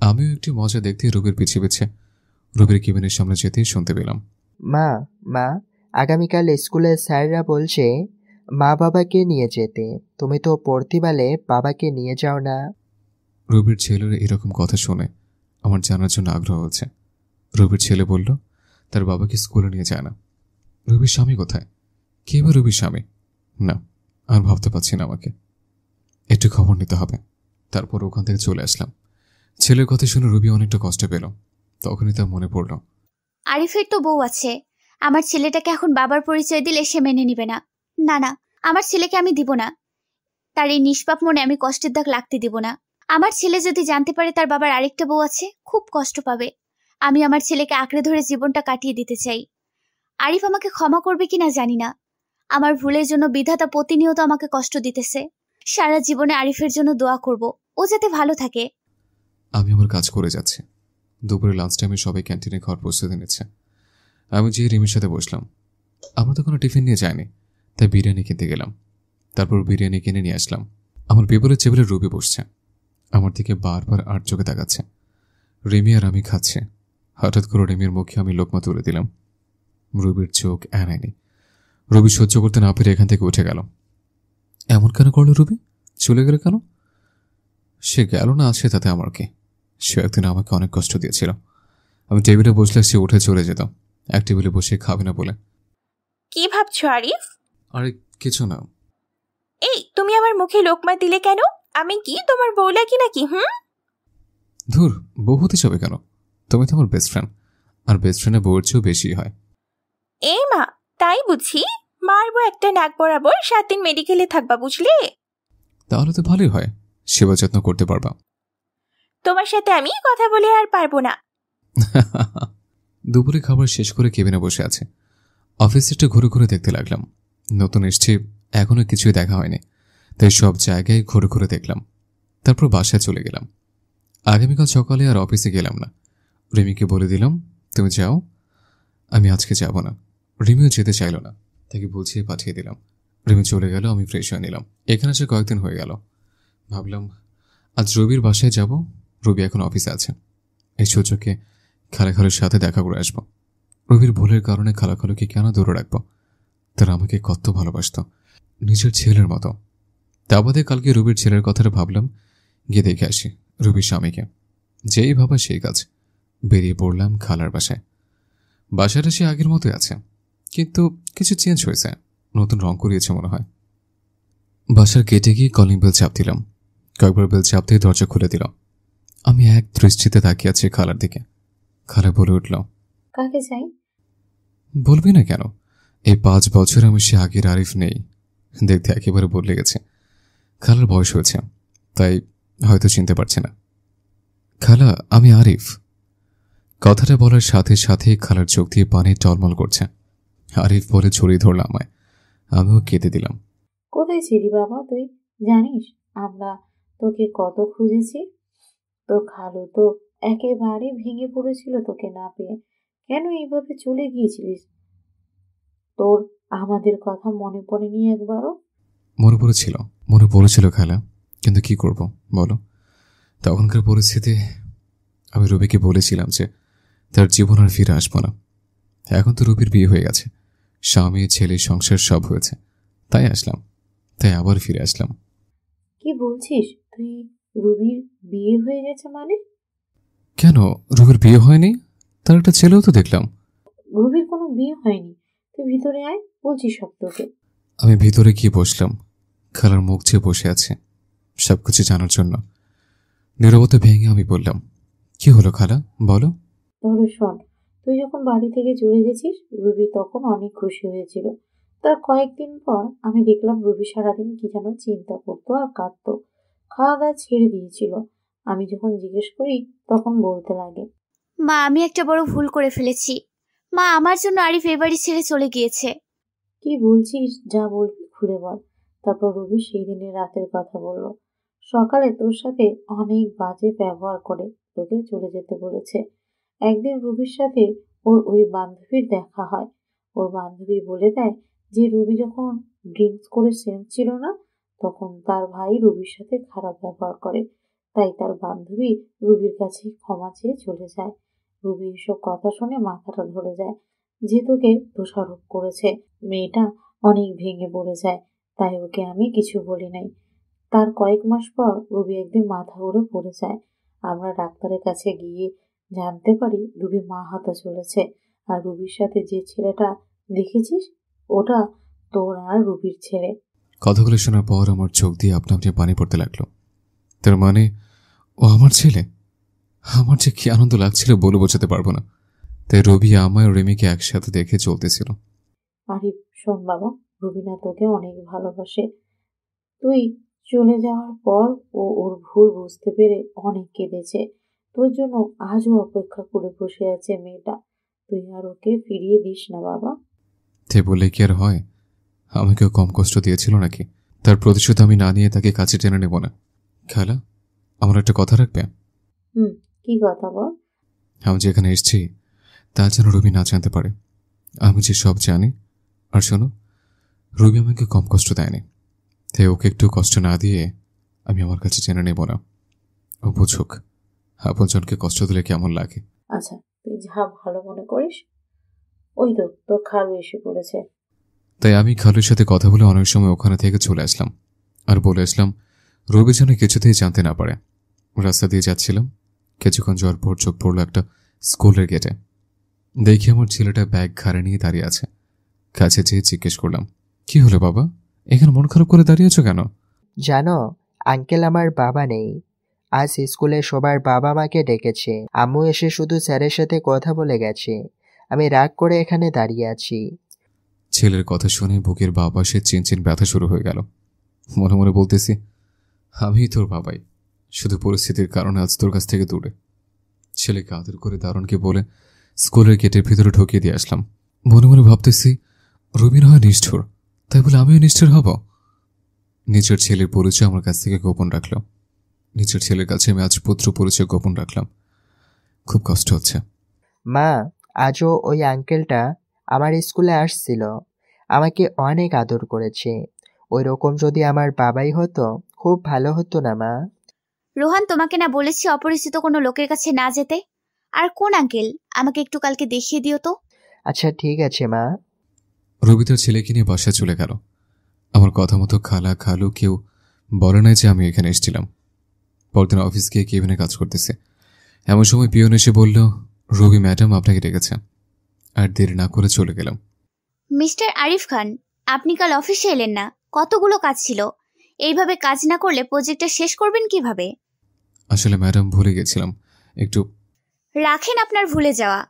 আমিও একটু মজা দেখতে রবির পিছিয়ে পিছিয়ে রবির কেবিনের সামনে যেতেই শুনতে পেলাম, মা মা, আগামীকাল স্কুলের স্যাররা বলছে মা বাবাকে নিয়ে যেতে। তুমি তো পড়তিবালে বাবাকে নিয়ে যাও না। রবির ছেলের এরকম কথা শুনে আমার জানার জন্য আগ্রহ হচ্ছে। রবির ছেলে বলল তার বাবাকে স্কুলে নিয়ে যায় না। রবির স্বামী কোথায়? কে বা রবির স্বামী? না, আর ভাবতে পারছি না। আমাকে একটু খবর নিতে হবে। তারপর ওখান থেকে চলে আসলাম। ছেলের কথা শুনে রবি অনেকটা কষ্ট পেল। তখনই তার মনে পড়ল, আরিফের তো বউ আছে। আমার ছেলেটাকে এখন বাবার পরিচয় দিলে সে মেনে নিবে না। না না, আমার ছেলেকে আমি দিব না। তার এই নিষ্পাপ মনে আমি কষ্টের দাগ লাগতে দিব না। আমার ছেলে যদি জানতে পারে তার বাবার আরেকটা বউ আছে, খুব কষ্ট পাবে। আমি আমার ছেলেকে আঁকড়ে ধরে জীবনটা কাটিয়ে দিতে চাই। আরিফ আমাকে ক্ষমা করবে কিনা জানি না। আমার ভুলের জন্য বিধাতা প্রতিনিয়ত আমাকে কষ্ট দিতেছে। সারা জীবনে আরিফের জন্য দোয়া করব, ও যাতে ভালো থাকে। আমি আমার কাজ করে যাচ্ছি। দুপুরে লাঞ্চ টাইমে সবাই ক্যান্টিনে খাওয়ার প্রস্তুতি নিচ্ছে। আমি যেয়ে রিমির সাথে বসলাম। আমরা তো কোনো টিফিন নিয়ে যাইনি, তাই বিরিয়ানি কিনতে গেলাম। তারপর বিরিয়ানি কিনে নিয়ে আসলাম। আমার বিপরীত টেবিলে রবি বসছে। আমার দিকে বারবার আর চোখে তাকাচ্ছে। রিমি আর আমি খাচ্ছে। হঠাৎ করে রিমির মুখে আমি লোকমা তুলে দিলাম। রবির চোখ এড়ায়নি। রবি সহ্য করতে না পেরে এখান থেকে উঠে গেল। এমন কেন করলো রবি? চলে গেল কেন? সে গেল না আছে তাতে আমার কি? সে একদিন আমাকে অনেক কষ্ট দিয়েছিল। আমি টেবিলে বসলে সে উঠে চলে যেত, এক টেবিলে বসে খাবে না বলে। কি ভাবছো আরিফ? আরে কিছু না। এই তুমি আমার মুখে লোকমা দিলে কেন? আমি কি তোমার বউ লাগি নাকি? ধুর, বউ হতে যাবে কেন? তুমি তো আমার বেস্ট ফ্রেন্ড, আর বেস্ট ফ্রেন্ডের বউয়ের চেয়েও বেশি হয়। এই মা, তাই বুঝি? মারবো একটা নাক বরাবর, 7 দিন মেডিকেলে থাকবা, বুঝলে? তাহলে তো ভালোই হয়, সেবা যত্ন করতে পারবা। তোমার সাথে আমি কথা বলে আর পারবো না। দুপুরে খাবার শেষ করে কেবিনে বসে আছে। অফিসে একটু ঘুরে ঘুরে দেখতে লাগলাম। নতুন এসছি, এখনো কিছুই দেখা হয়নি, তাই সব জায়গায় ঘুরে ঘুরে দেখলাম। তারপর বাসায় চলে গেলাম। আগামীকাল সকালে আর অফিসে গেলাম না। রিমিকে বলে দিলাম, তুমি যাও, আমি আজকে যাব না। রিমিও যেতে চাইল না, তাকে বুঝিয়ে পাঠিয়ে দিলাম। রিমি চলে গেল, আমি ফ্রেশ হয়ে নিলাম। এখানে এসে কয়েকদিন হয়ে গেল। ভাবলাম আজ রবির বাসায় যাব। রবি এখন অফিসে আছে, এই সুযোগে খালাখালুর সাথে দেখা করে আসবো। রবির ভুলের কারণে খালাখালুকে কেন দূরে রাখবো? তারা আমাকে কত ভালোবাসত, নিজের ছেলের মতো। তা বাদে কালকে রবির ছেলের কথাটা ভাবলাম, গিয়ে দেখে আসি রবির স্বামীকে। যেই ভাবা সেই কাজ। বেরিয়ে পড়লাম খালার বাসায়। বাসাটা সে আগের মতোই আছে, কিন্তু কিছু চেঞ্জ হয়েছে, নতুন রং করিয়েছে মনে হয়। বাসার গেটে গিয়ে কলিং বেল চাপ দিলাম। কয়েকবার বেল চাপ দিয়ে দরজা খুলে দিল। আমি এক দৃষ্টিতে তাকিয়ে আছি খালার দিকে। খালা বলে উঠল, কাকে চাই? বলবি না কেন? এই 5 বছর আমি সে আগের আরিফ নেই, দেখতে একেবারে বদলে গেছে। খালার বয়স হয়েছে, তাই হয়তো চিনতে পারছে না। খালা, আমি আরিফ। কথাটা বলার সাথে সাথে খালার চোখ দিয়ে পানি টলমল করছে। আরিফ বলে ছড়িয়ে ধরল আমায়। আমিও কেঁদে দিলাম। কোথায় ছিলি বাবা তুই? জানিস আমরা তোকে কত খুঁজেছি। তোর খালু তো একেবারে ভেঙে পড়েছিল তোকে না পেয়ে। কেন এইভাবে চলে গিয়েছিলিস? তোর আমাদের কথা মনে পড়েনি একবারও? মনে পড়েছিল খালা, কিন্তু কি করব বলো? তখনকার পরিস্থিতি। আমি রবিকে বলেছিলাম যে তার জীবন আর ফিরে আসবো না। এখন তো রবির বিয়ে হয়ে গেছে, স্বামী ছেলে সংসার সব হয়েছে, তাই আসলাম, তাই আবার ফিরে আসলাম। কি বলছিস তুই? রুবির বিয়ে হয়ে গেছে মানে? কেন, রবির বিয়ে হয়নি? তার একটা ছেলেও তো দেখলাম। রুবির কোনো বিয়ে হয়নি, তুই ভিতরে আয়, বলছি সব তোকে। আমি ভিতরে গিয়ে বসলাম। খালার মুখ চেয়ে বসে আছে সবকিছু জানার জন্য। নীরবতা ভেঙে আমি বললাম, কি হলো খালা, বলো। তাহলে শোন, তুই যখন বাড়ি থেকে চলে গেছিস রুবি তখন অনেক খুশি হয়েছিল। তার কয়েকদিন পর আমি দেখলাম রুবি সারাদিন কি যেন চিন্তা করতো আর কাঁদতো। খাওয়া দাওয়া ছেড়ে দিয়েছিল। আমি যখন জিজ্ঞেস করি তখন বলতে লাগে, মা, আমি একটা বড় ভুল করে ফেলেছি। মা, আমার জন্য আরিফ এ বাড়ি ছেড়ে চলে গিয়েছে। কি বলছিস? যা বলবি খুলে বল। তারপর রবি সেই দিনের রাতের কথা বলল। সকালে তোর সাথে অনেক বাজে ব্যবহার করে তোকে চলে যেতে বলেছে। একদিন রুবির সাথে ওর ওই বান্ধবীর দেখা হয়। ওর বান্ধবী বলে দেয় যে রুবি যখন ড্রিঙ্কস করে সেন্স ছিল না, তখন তার ভাই রুবির সাথে খারাপ ব্যবহার করে। তাই তার বান্ধবী রুবির কাছে ক্ষমা চেয়ে চলে যায়। রুবি এসব কথা শুনে মাথাটা ধরে যায় যে তোকে দোষারোপ করেছে। মেয়েটা অনেক ভেঙে পড়ে যায়, তাই ওকে আমি কিছু বলি নাই। তার কয়েক মাস পর রুবি একদিন মাথা ঘুরে পড়ে যায়। আমরা ডাক্তারের কাছে গিয়ে জানতে পারি রুবি মা হতে চলেছে। আর রুবির সাথে যে ছেলেটা দেখেছিস ওটা তোর আর রুবির ছেলে। কথাগুলো শোনার পর আমার চোখ দিয়ে আপনা আপনি পানি পড়তে লাগলো। তার মানে ও আমার ছেলে? আমার যে কি আনন্দ লাগছিল বলে বোঝাতে পারবো না। তাই রবি আমায় ও রেমিকে একসাথে দেখে চলতেছিল। আরিফ, শোন বাবা, রুবিনা তোকে অনেক ভালোবাসে। তুই চলে যাওয়ার পর ও ওর ভুল বুঝতে পেরে অনেক কেঁদেছে। তোর জন্য আজও অপেক্ষা করে বসে আছে মেয়েটা। তুই আর ওকে ফিরিয়ে দিস না বাবা। তে বললে কি আর হয়? আমাকেও কম কষ্ট দিয়েছিল নাকি? তার প্রতিশোধ আমি না নিয়ে তাকে কাছে টেনে নেব না। খালা, আমার একটা কথা রাখবে? কি কথা বল? আমি যেখানে এসেছি তা যেন রবি না জানতে পারে। আমি যে সব জানি। আর শোনো, রবি আমাকে কম কষ্ট দেয়নি, তাই ওকে একটু কষ্ট না দিয়ে আমি আমার কাছে জেনে নেব না। ও বুঝুক আপনজনকে কষ্ট দিলে কেমন লাগে। আচ্ছা, তুই যা ভালো মনে করিস। ওই তো তোর খালু এসে পড়েছে। তাই আমি খালুর সাথে কথা বলে অনেক সময় ওখানে থেকে চলে আসলাম আর বলে আসলাম রবি যেন কিছুতেই জানতে না পারে। রাস্তা দিয়ে যাচ্ছিলাম, কিছুক্ষণ যাওয়ার পর চোখ পড়লো একটা স্কুলের গেটে। দেখি আমার ছেলেটা ব্যাগ ঘাড়ে নিয়ে দাঁড়িয়ে আছে। কাছে যেয়ে জিজ্ঞেস করলাম, কি হলো বাবা, এখানে মন খারাপ করে দাঁড়িয়েছো কেন? জানো আঙ্কেল, আমার বাবা নেই। আজ স্কুলে সবার বাবা মাকে ডেকেছে। আম্মু এসে শুধু স্যারের সাথে কথা বলে গেছে। আমি রাগ করে এখানে দাঁড়িয়ে আছি। ছেলের কথা শুনে বুকের বাবা সে চিনচিন ব্যথা শুরু হয়ে গেল। মনে মনে বলতেছি, আমি তোর বাবাই, শুধু পরিস্থিতির কারণে আজ তোর কাছ থেকে দূরে। ছেলেকে আদর করে দারুণকে বলে স্কুলের গেটের ভিতরে ঢুকিয়ে দিয়ে আসলাম। মনে মনে ভাবতেছি, রবিন হয় নিষ্ঠুর, তাই বলে আমিও নিষ্ঠুর হব? নিজের ছেলের পরিচয় আমার কাছ থেকে গোপন রাখলো। নিজের ছেলের কাছে আমি আজ পুত্র পরিচয় গোপন রাখলাম। খুব কষ্ট হচ্ছে। মা, আজও ওই আঙ্কেলটা আমার স্কুলে আসছিল, আমাকে অনেক আদর করেছে। ওই রকম যদি আমার বাবাই হতো খুব ভালো হতো না মা? রোহান, তোমাকে না বলেছি অপরিচিত কোনো লোকের কাছে না যেতে? আর কোন আঙ্কেল, আমাকে একটু কালকে দেখিয়ে দিও তো। আচ্ছা ঠিক আছে মা। রবি তার ছেলেকে নিয়ে বাসায় চলে গেল। আমার কথা মতো খালা খালু কেউ বলে নাই যে আমি এখানে এসেছিলাম। পরদিন অফিস গিয়ে কেবিনে কাজ করতেছে। এমন সময় পিয়ন এসে বলল, রবি ম্যাডাম আপনাকে ডেকেছে। আর দেরি না করে চলে গেলাম। মিস্টার আরিফ খান, আপনি কাল অফিসে এলেন না, কতগুলো কাজ ছিল। এইভাবে কাজ না করলে প্রজেক্টটা শেষ করবেন কিভাবে? আসলে ম্যাডাম ভুলে গেছিলাম একটু। রাখেন আপনার ভুলে যাওয়া।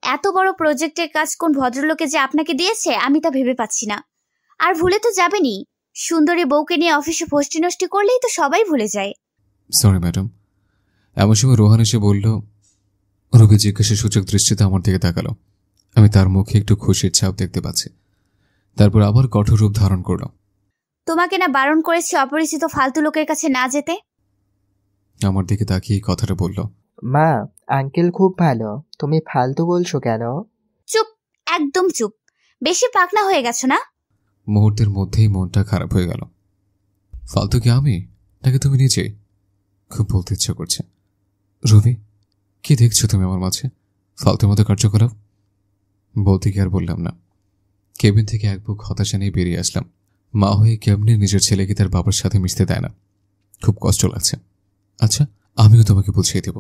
এত বড় প্রজেক্টের কাজ কোন ভদ্রলোকে যে আপনাকে দিয়েছে আমি তা ভেবে পাচ্ছি না। আর ভুলে তো যাবেনই, সুন্দরী বউকে নিয়ে অফিসে ফষ্টি নষ্টি করলেই তো সবাই ভুলে যায়। Sorry madam. এমন সময় রোহান এসে বলল, রবি জিজ্ঞাসা সূচক দৃষ্টিতে আমার দিকে তাকালো। আমি তার মুখে একটু খুশির ছাপ দেখতে পাচ্ছি। তারপর আবার কঠোর রূপ ধারণ করল। তোমাকে না বারণ করেছি অপরিচিত ফালতু লোকের কাছে না যেতে? আমার দিকে তাকিয়ে এই কথাটা বলল। মা, আঙ্কেল খুব ভালো, তুমি ফালতু বলছো কেন? চুপ, একদম চুপ। বেশি পাকনা হয়ে গেছো না? মুহূর্তের মধ্যেই মনটা খারাপ হয়ে গেল। ফালতু কি আমি, নাকি তুমি নিজেই? খুব বলতে ইচ্ছা করছে। রবি, কি দেখছো তুমি আমার মাঝে? ফালতুর মতো কার্যকলাপ। বলতে কি আর বললাম না। কেবিন থেকে এক বুক হতাশা নিয়ে বেরিয়ে আসলাম। মা হয়ে কেমনি নিজের ছেলেকে তার বাবার সাথে মিশতে দেয় না। খুব কষ্ট লাগছে। আচ্ছা, আমিও তোমাকে বুঝিয়ে দেব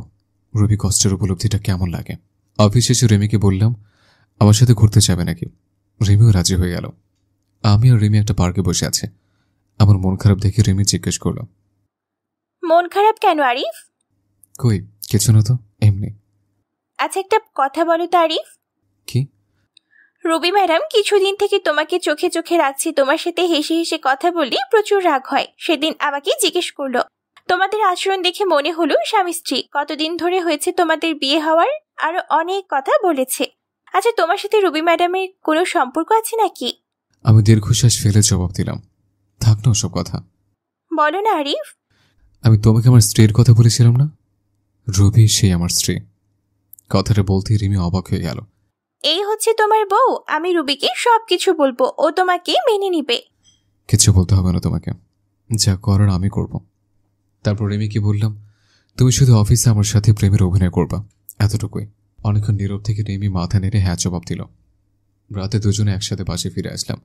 রবি কষ্টের উপলব্ধিটা কেমন লাগে। অফিস শেষে রেমিকে বললাম, আমার সাথে ঘুরতে যাবে নাকি? রেমিও রাজি হয়ে গেল। আমি আর রেমি একটা পার্কে বসে আছে। আমার মন খারাপ দেখে রেমি জিজ্ঞেস করলো, মন খারাপ কেন আরিফ? কই কিছু না তো, এমনি। আচ্ছা একটা কথা বলো তো আরিফ। কি? রবি ম্যাডাম কিছুদিন থেকে তোমাকে চোখে চোখে রাখছি, তোমার সাথে হেসে হেসে কথা বলি প্রচুর রাগ হয়। সেদিন আমাকে জিজ্ঞেস করলো, তোমাদের আচরণ দেখে মনে হলো স্বামী স্ত্রী, কতদিন ধরে হয়েছে তোমাদের বিয়ে হওয়ার, আরো অনেক কথা বলেছে। আচ্ছা তোমার সাথে রবি ম্যাডামের কোনো সম্পর্ক আছে নাকি? আমি দীর্ঘশ্বাস ফেলে জবাব দিলাম, থাক না ওসব কথা। বলো না আরিফ। আমি তোমাকে আমার স্ত্রীর কথা বলেছিলাম না? রবি সেই আমার স্ত্রী। কথাটা বলতেই রিমি অবাক হয়ে গেল। এই হচ্ছে তোমার বউ? আমি রুবিকে সবকিছু বলবো, ও তোমাকে মেনে নিবে। কিছু বলতে হবে না তোমাকে, যা করার আমি করব। তারপর রিমিকে বললাম, তুমি শুধু অফিসে আমার সাথে প্রেমের অভিনয় করবা, এতটুকুই। অনেকক্ষণ নীরব থেকে রিমি মাথা নেড়ে হ্যাঁ জবাব দিল। রাতে দুজনে একসাথে বাসে ফিরে আসলাম।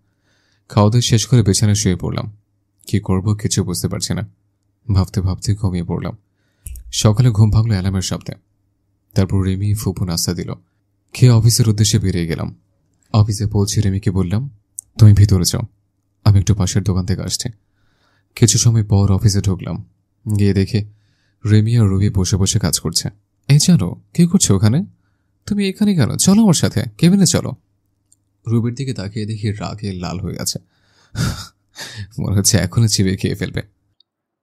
খাওয়া দাওয়া শেষ করে বিছানায় শুয়ে পড়লাম। কি করব কিছু বুঝতে পারছি না। ভাবতে ভাবতে ঘুমিয়ে পড়লাম। সকালে ঘুম ভাঙলো অ্যালার্মের শব্দে। তারপর রিমি ফুপু নাস্তা দিল। খেয়ে অফিসের উদ্দেশ্যে বেরিয়ে গেলাম। অফিসে পৌঁছে রিমিকে বললাম, তুমি ভিতরে যাও, আমি একটু পাশের দোকান থেকে আসছি। কিছু সময় পর অফিসে ঢুকলাম। গিয়ে দেখে রিমি আর রবি বসে বসে কাজ করছে। এই জানো কি করছো ওখানে? তুমি এখানে কেন? চলো আমার সাথে, কেবিনে চলো। রবির দিকে তাকিয়ে দেখি রাগে লাল হয়ে গেছে। মনে হচ্ছে এখনই চিবে খেয়ে ফেলবে।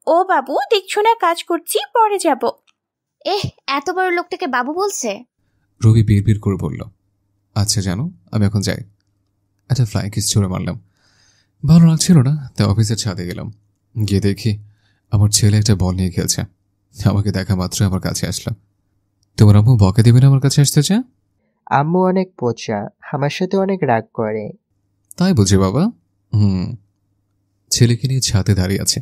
ও বাবু, দেখছো না কাজ করছি, পরে যাব। এত বড় লোকটাকে বাবু বলছে? রবি বিড়বিড় করে বলল, আচ্ছা জানো আমি এখন যাই। একটা ফ্লাইং কিস ছুঁড়ে মারলাম। ভালো লাগছিল না, তাই অফিসের ছাদে গেলাম। গিয়ে দেখি আমার ছেলে একটা বল নিয়ে খেলছে। আমাকে দেখা মাত্র আমার কাছে আসলো। তোমার আম্মু বকে দেবে না আমার কাছে আসতে চায়? আম্মু অনেক পোচা, আমার সাথে অনেক রাগ করে। তাই বুঝি বাবা? ছেলেকে নিয়ে ছাদে দাঁড়িয়ে আছে।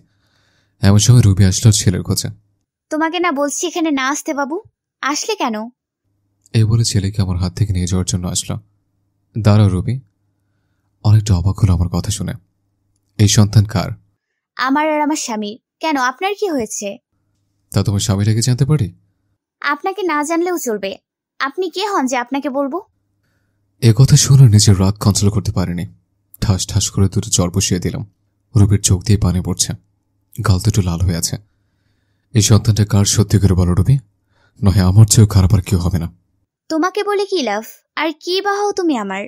এমন সময় রবি আসলো ছেলের খোঁজে। তোমাকে না বলছি এখানে না আসতে বাবু, আসলে কেন? এই বলে ছেলেকে আমার হাত থেকে নিয়ে যাওয়ার জন্য আসলো। দাঁড়াও রবি। অনেকটা অবাক হলো আমার কথা শুনে। এই সন্তান কার? আমার আর আমার স্বামীর। কেন, আপনার কি হয়েছে? তা তোমার স্বামীটাকে জানতে পারি? আপনাকে না জানলেও চলবে। আপনি কে হন যে আপনাকে বলবো? এ কথা শুনে নিজের রাগ কন্ট্রোল করতে পারিনি। ঠাস ঠাস করে দুটো চর বসিয়ে দিলাম। রবির চোখ দিয়ে পানি পড়ছে, গাল দুটো লাল হয়ে আছে। এই সন্তানটা কার সত্যি করে বলো রবি, নয় আমার চেয়েও খারাপ আর কেউ হবে না। তোমাকে বলে কি লাভ, আর কি বা হও তুমি আমার?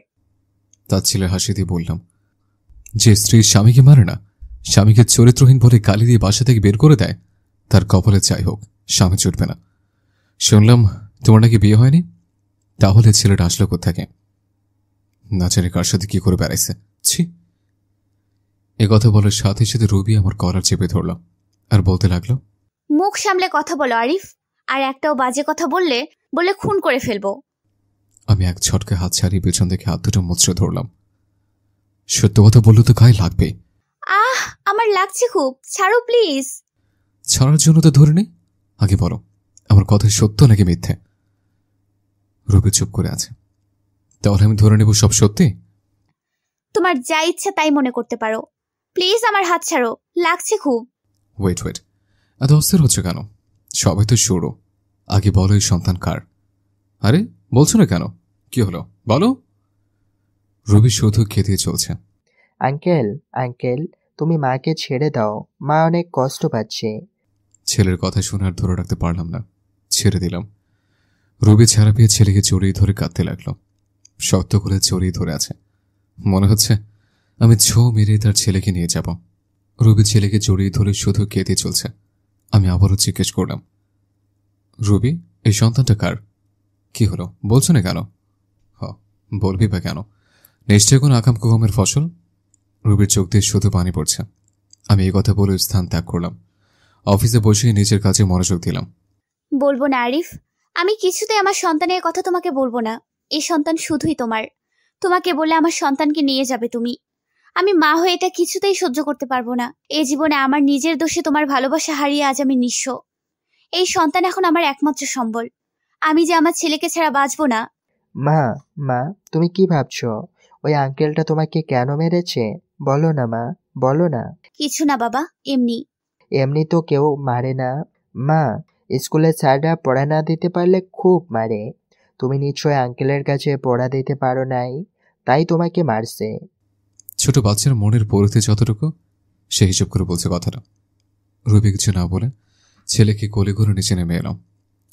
তার ছেলে হাসি দিয়ে বললাম, যে স্ত্রী স্বামীকে মারে না, স্বামীকে চরিত্রহীন বলে গালি দিয়ে বাসা থেকে বের করে দেয়, তার কপালে যাই হোক স্বামী চুটবে না। শুনলাম তোমার নাকি বিয়ে হয়নি? তাহলে ছেলেটা আসলো কোত্থেকে? না জানি কার সাথে কি করে বেড়াইছে। ছি। এ কথা বলার সাথে সাথে রবি আমার কলার চেপে ধরল আর বলতে লাগলো, মুখ সামলে কথা বলো আরিফ, আর একটাও বাজে কথা বললে খুন করে ফেলবো। আমি এক ছটকে হাত ছাড়িয়ে পেছন থেকে হাত দুটো মুচড়ে ধরলাম। সত্য কথা বললে তো গায়ে লাগবে। আহ, আমার লাগছে খুব, ছাড়ো প্লিজ। ছাড়ার জন্য তো ধরে নি। আগে বলো, আমার কথা সত্য নাকি মিথ্যে? রবি চুপ করে আছে। তাহলে আমি ধরে নেব সব সত্যি? তোমার যা ইচ্ছা তাই মনে করতে পারো, প্লিজ আমার হাত ছাড়ো, লাগছে খুব। ওয়েট, এত অস্থির হচ্ছে কেন? সবাই তো শুরু। আগে বলো এই সন্তান কার? আরে বলছো না কেন? কি হলো বলো। রবি শুধু খেতে চলছে। আঙ্কেল তুমি মাকে ছেড়ে দাও, মা অনেক কষ্ট পাচ্ছে। ছেলের কথা শুনে আর ধরে রাখতে পারলাম না, ছেড়ে দিলাম। রবি ছাড়া পেয়ে ছেলেকে জড়িয়ে ধরে কাঁদতে লাগলো। শক্ত করে জড়িয়ে ধরে আছে। মনে হচ্ছে আমি ছো মেরে তার ছেলেকে নিয়ে যাব। রবি ছেলেকে জড়িয়ে ধরে শুধু কেঁদে চলছে। আমি আবারও জিজ্ঞেস করলাম, রবি এই সন্তানটা কার? কি হলো বলছো না কেন? বলবি বা কেন? নিশ্চয় কোনো আকাম কুকামের ফসল। রবির চোখ দিয়ে শুধু পানি পড়ছে। আমি এই কথা বলে স্থান ত্যাগ করলাম। অফিসে বসে নিজের কাজে মনোযোগ দিলাম। বলবো না আরিফ, আমি কিছুতে আমার সন্তানের কথা তোমাকে বলবো না। এই সন্তান শুধুই তোমার। তোমাকে বলে আমার সন্তানকে নিয়ে যাবে তুমি। আমি মা হয়ে এটা কিছুতেই সহ্য করতে পারবো না। এই জীবনে আমার নিজের দোষে তোমার ভালোবাসা হারিয়ে আজ আমি নিঃস্ব। এই সন্তান এখন আমার একমাত্র সম্বল। আমি যে আমার ছেলেকে ছাড়া বাঁচবো না। মা তুমি কি ভাবছো? ওই আঙ্কেলটা তোমাকে কেন মেরেছে? বলো না মা, বলো না। কিছু না বাবা, এমনি। এমনি তো কেউ মারে না মা। স্কুলে স্যাররা পড়া না দিতে পারলে খুব মারে। তুমি নিশ্চয় আঙ্কেলের কাছে পড়া দিতে পারো নাই, তাই তোমাকে মারছে। ছোট বাচ্চার মনের পরিধি যতটুকু, সে হিসেব করে বলছে কথাটা। রবি কিছু না বলে ছেলেকে কোলে করে নিচে নেমে এলাম।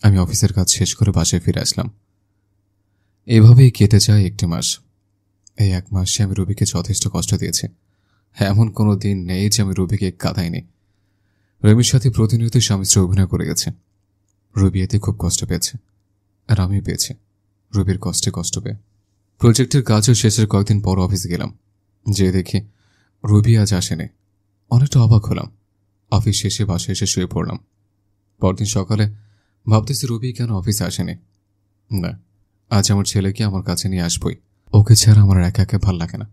আমি অফিসের কাজ শেষ করে বাসায় ফিরে আসলাম। এভাবেই কেটে যায় 1 মাস। এই 1 মাসে আমি রবিকে যথেষ্ট কষ্ট দিয়েছি। এমন কোনো দিন নেই যে আমি রবিকে কাঁদাইনি। রবির সাথে প্রতিনিয়ত স্বামী স্ত্রী অভিনয় করে গেছে। রবি এতে খুব কষ্ট পেয়েছে, আর আমিও পেয়েছি রবির কষ্টে কষ্ট পেয়ে। প্রজেক্টের কাজও শেষের কয়েকদিন পর অফিসে গেলাম। যে দেখি রবি আজ আসেনি। অনেকটা অবাক হলাম। অফিস শেষে বাসায় এসে শুয়ে পড়লাম। পরদিন সকালে ভাবতেছি রবি কেন অফিসে আসেনি। না, আজ আমার ছেলেকে আমার কাছে নিয়ে আসবই। ওকে ছাড়া আমার একা একা ভাল লাগে না।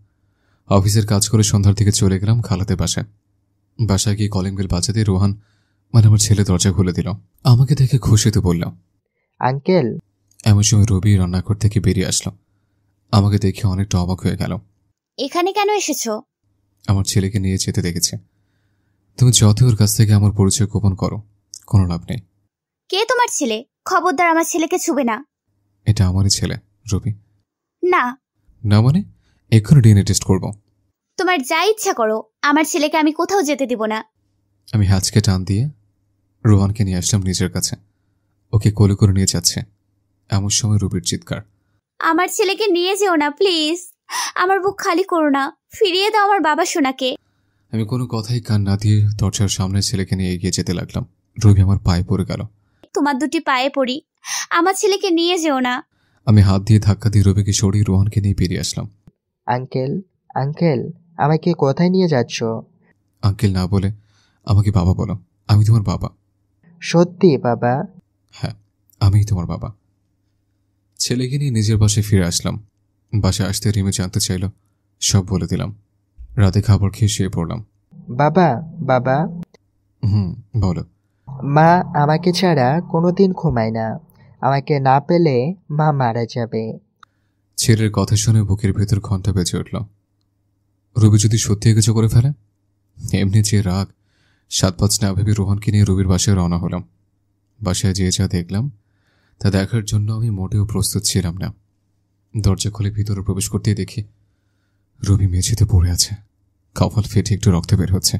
অফিসের কাজ করে সন্ধ্যার দিকে চলে গেলাম খালাদের বাসায়। বাসায় গিয়ে কলিং বেল বাজাতে রোহান আমার ছেলে দরজা খুলে দিল। আমাকে দেখে খুশিতে বললাম, আঙ্কেল। এমন সময় রবি রান্নাঘর থেকে বেরিয়ে আসলো। আমাকে দেখে অনেকটা অবাক হয়ে গেল। এখানে কেন এসেছো? আমার ছেলেকে নিয়ে যেতে দেখেছে। তুমি যতই ওর কাছ থেকে আমার পরিচয় গোপন করো, কোনো লাভ নেই। কে তোমার ছেলে? খবরদার আমার ছেলেকে ছুবে না। এটা আমারই ছেলে রবি। না। না মানে? এক্ষুনি ডিএনএ টেস্ট করব। তোমার যা ইচ্ছা করো, আমার ছেলেকে আমি কোথাও যেতে দিব না। আমি হ্যাচকে টান দিয়ে রোহানকে নিয়ে আসলাম নিজের কাছে। ওকে কোলে করে নিয়ে যাচ্ছে। এমন সময় রবির চিৎকার, আমার ছেলেকে নিয়ে যেও না প্লিজ। আমার বুক খালি করো না, ফিরিয়ে দাও আমার বাবা সোনাকে। আমি কোনো কথাই কান না দিয়ে দরজার সামনে ছেলেকে নিয়ে এগিয়ে যেতে লাগলাম। রবি আমার পায়ে পড়ে গেল। তোমার দুটি পায়ে পড়ি, আমার ছেলেকে নিয়ে যেও না। আমি হাত দিয়ে ধাক্কা দিয়ে রবিকে সরিয়ে রোহানকে নিয়ে বেরিয়ে আসলাম। আঙ্কেল আমাকে কোথায় নিয়ে যাচ্ছ? আঙ্কেল না বলে আমাকে বাবা বলো। আমি তোমার বাবা। সত্যি বাবা? হ্যাঁ, আমিই তোমার বাবা। ছেলেকে নিয়ে নিজের বাসায় ফিরে আসলাম। বাসায় আসতে রিমে জানতে চাইল, সব বলে দিলাম। রাতে খাবার খেয়ে শুয়ে পড়লাম। বাবা। বলো। মা আমাকে ছাড়া কোনোদিন ঘুমায় না। আমাকে না পেলে মা মারা যাবে। ছেলের কথা শুনে বুকের ভেতর ঘন্টা বেজে উঠল। রবি যদি সত্যি কিছু করে ফেলে? এমনি যে রাগ, 7-5 না ভেবে রোহনকে নিয়ে রবির বাসায় রওনা হলাম। বাসায় যেয়ে যা দেখলাম তা দেখার জন্য আমি মোটেও প্রস্তুত ছিলাম না। দরজা খুলে ভিতরে প্রবেশ করতেই দেখি রবি মেঝেতে পড়ে আছে। কপাল ফেটে একটু রক্ত বের হচ্ছে।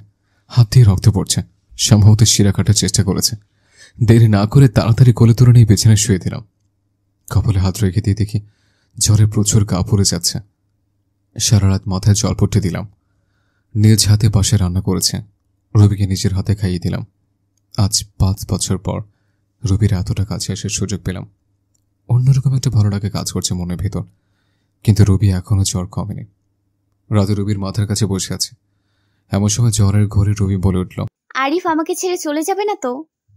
হাত দিয়ে রক্ত পড়ছে। সম্ভবত শিরা কাটার চেষ্টা করেছে। দেরি না করে তাড়াতাড়ি কোলে তুলে নিয়ে বিছানায় শুয়ে দিলাম। কপালে হাত রেখে দিয়ে দেখি জ্বরে প্রচুর গা পড়ে যাচ্ছে। সারা রাত মাথায় জল পড়তে দিলাম। নিজ হাতে বাসায় রান্না করেছে। রবিকে নিজের হাতে খাইয়ে দিলাম। আজ 5 বছর পর রবির এতটা কাছে আসার সুযোগ পেলাম। অন্যরকম একটা ভালো লাগে কাজ করছে মনের ভেতর। কিন্তু রবি এখনো জ্বর কমেনি। রাতে রবির মাথার কাছে বসে আছে। এমন সময় জ্বরের ঘরে রবি বলে উঠল, আরিফ আমাকে ছেড়ে চলে যাবে না তো?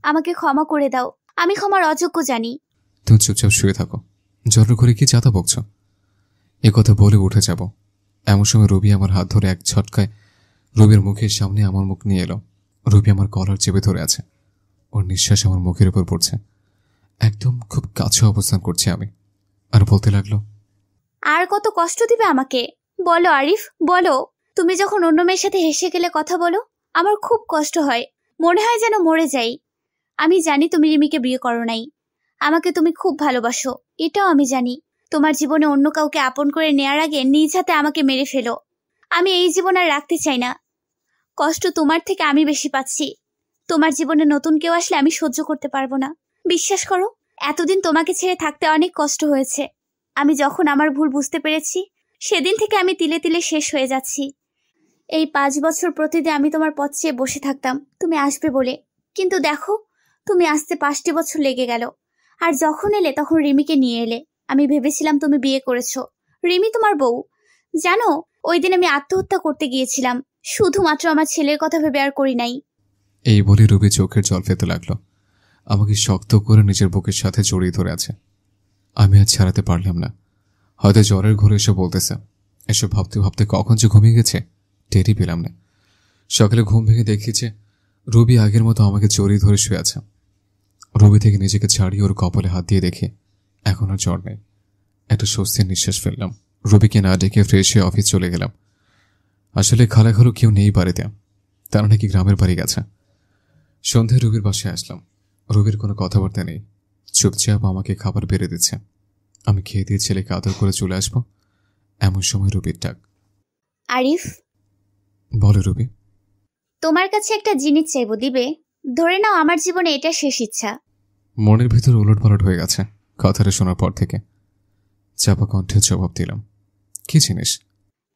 আমাকে ক্ষমা করে দাও, আমি ক্ষমার অযোগ্য জানি। তুমি চুপচাপ শুয়ে থাকো, জ্বরের ঘরে কি চাতা বকছ? এ কথা বলে উঠে যাব। এমন সময় রবি আমার হাত ধরে এক ঝটকায় রবির মুখের সামনে আমার মুখ নিয়ে এলো। রবি আমার কলার চেপে ধরে আছে, ওর নিঃশ্বাস আমার মুখের উপর পড়ছে। একদম খুব কাছে অবস্থান করছি আমি, আর বলতে লাগলো, আর কত কষ্ট দিবে আমাকে? বলো আরিফ, বলো। তুমি যখন অন্য মেয়ের সাথে হেসে গেলে কথা বলো, আমার খুব কষ্ট হয়, মনে হয় যেন মরে যাই। আমি জানি তুমি রিমিকে বিয়ে করো নাই, আমাকে তুমি খুব ভালোবাসো, এটাও আমি জানি। তোমার জীবনে অন্য কাউকে আপন করে নেয়ার আগে নিজ হাতে আমাকে মেরে ফেলো। আমি এই জীবন আর রাখতে চাই না। কষ্ট তোমার থেকে আমি বেশি পাচ্ছি। তোমার জীবনে নতুন কেউ আসলে আমি সহ্য করতে পারবো না। বিশ্বাস করো, এতদিন তোমাকে ছেড়ে থাকতে অনেক কষ্ট হয়েছে। আমি যখন আমার ভুল বুঝতে পেরেছি, সেদিন থেকে আমি তিলে তিলে শেষ হয়ে যাচ্ছি। এই 5 বছর প্রতিদিন আমি তোমার পথ চেয়ে বসে থাকতাম তুমি আসবে বলে, কিন্তু দেখো তুমি আসতে 5টি বছর লেগে গেল। আর যখন এলে তখন রিমিকে নিয়ে এলে। আমি ভেবেছিলাম তুমি বিয়ে করেছো, রিমি তোমার বউ। জানো, ওই দিন আমি আত্মহত্যা করতে গিয়েছিলাম, শুধুমাত্র আমার ছেলের কথা ভেবে, আর করি নাই। এই বলে রবি চোখের জল ফেলতে লাগলো। আমাকে শক্ত করে নিজের বুকের সাথে জড়িয়ে ধরে আছে। আমি আর ছাড়াতে পারলাম না। হয়তো জ্বরের ঘরে এসে বলতেছে। এসব ভাবতে ভাবতে কখন যে ঘুমিয়ে গেছে টেরই পেলাম না। সকালে ঘুম ভেঙে দেখি যে রবি আগের মতো আমাকে জড়িয়ে ধরে শুয়ে আছে। রবি থেকে নিজেকে ছাড়িয়ে ওর কপালে হাত দিয়ে দেখে এখন আর জ্বর নেই। একটা স্বস্তির নিঃশ্বাস ফেললাম। রবিকে না ডেকে ফ্রেশ হয়ে অফিস চলে গেলাম। আসলে খালাঘরও কেউ নেই বাড়িতে, তারা নাকি গ্রামের বাড়ি গেছে। সন্ধ্যায় রবির বাসায় আসলাম। রবির কোনো কথাবার্তা নেই, চুপচাপ আমাকে খাবার বেড়ে দিচ্ছে। আমি খেয়ে দিয়ে ছেলেকে আদর করে চলে আসবো, এমন সময় রবির ডাক। আরিফ, বলে রবি, তোমার কাছে একটা জিনিস চাইবো, দিবে? ধরে নাও আমার জীবনে এটা শেষ ইচ্ছা। মনের ভিতর উলটপালট হয়ে গেছে কথাটা শোনার পর থেকে। চাপা কণ্ঠে জবাব দিলাম, কি জিনিস?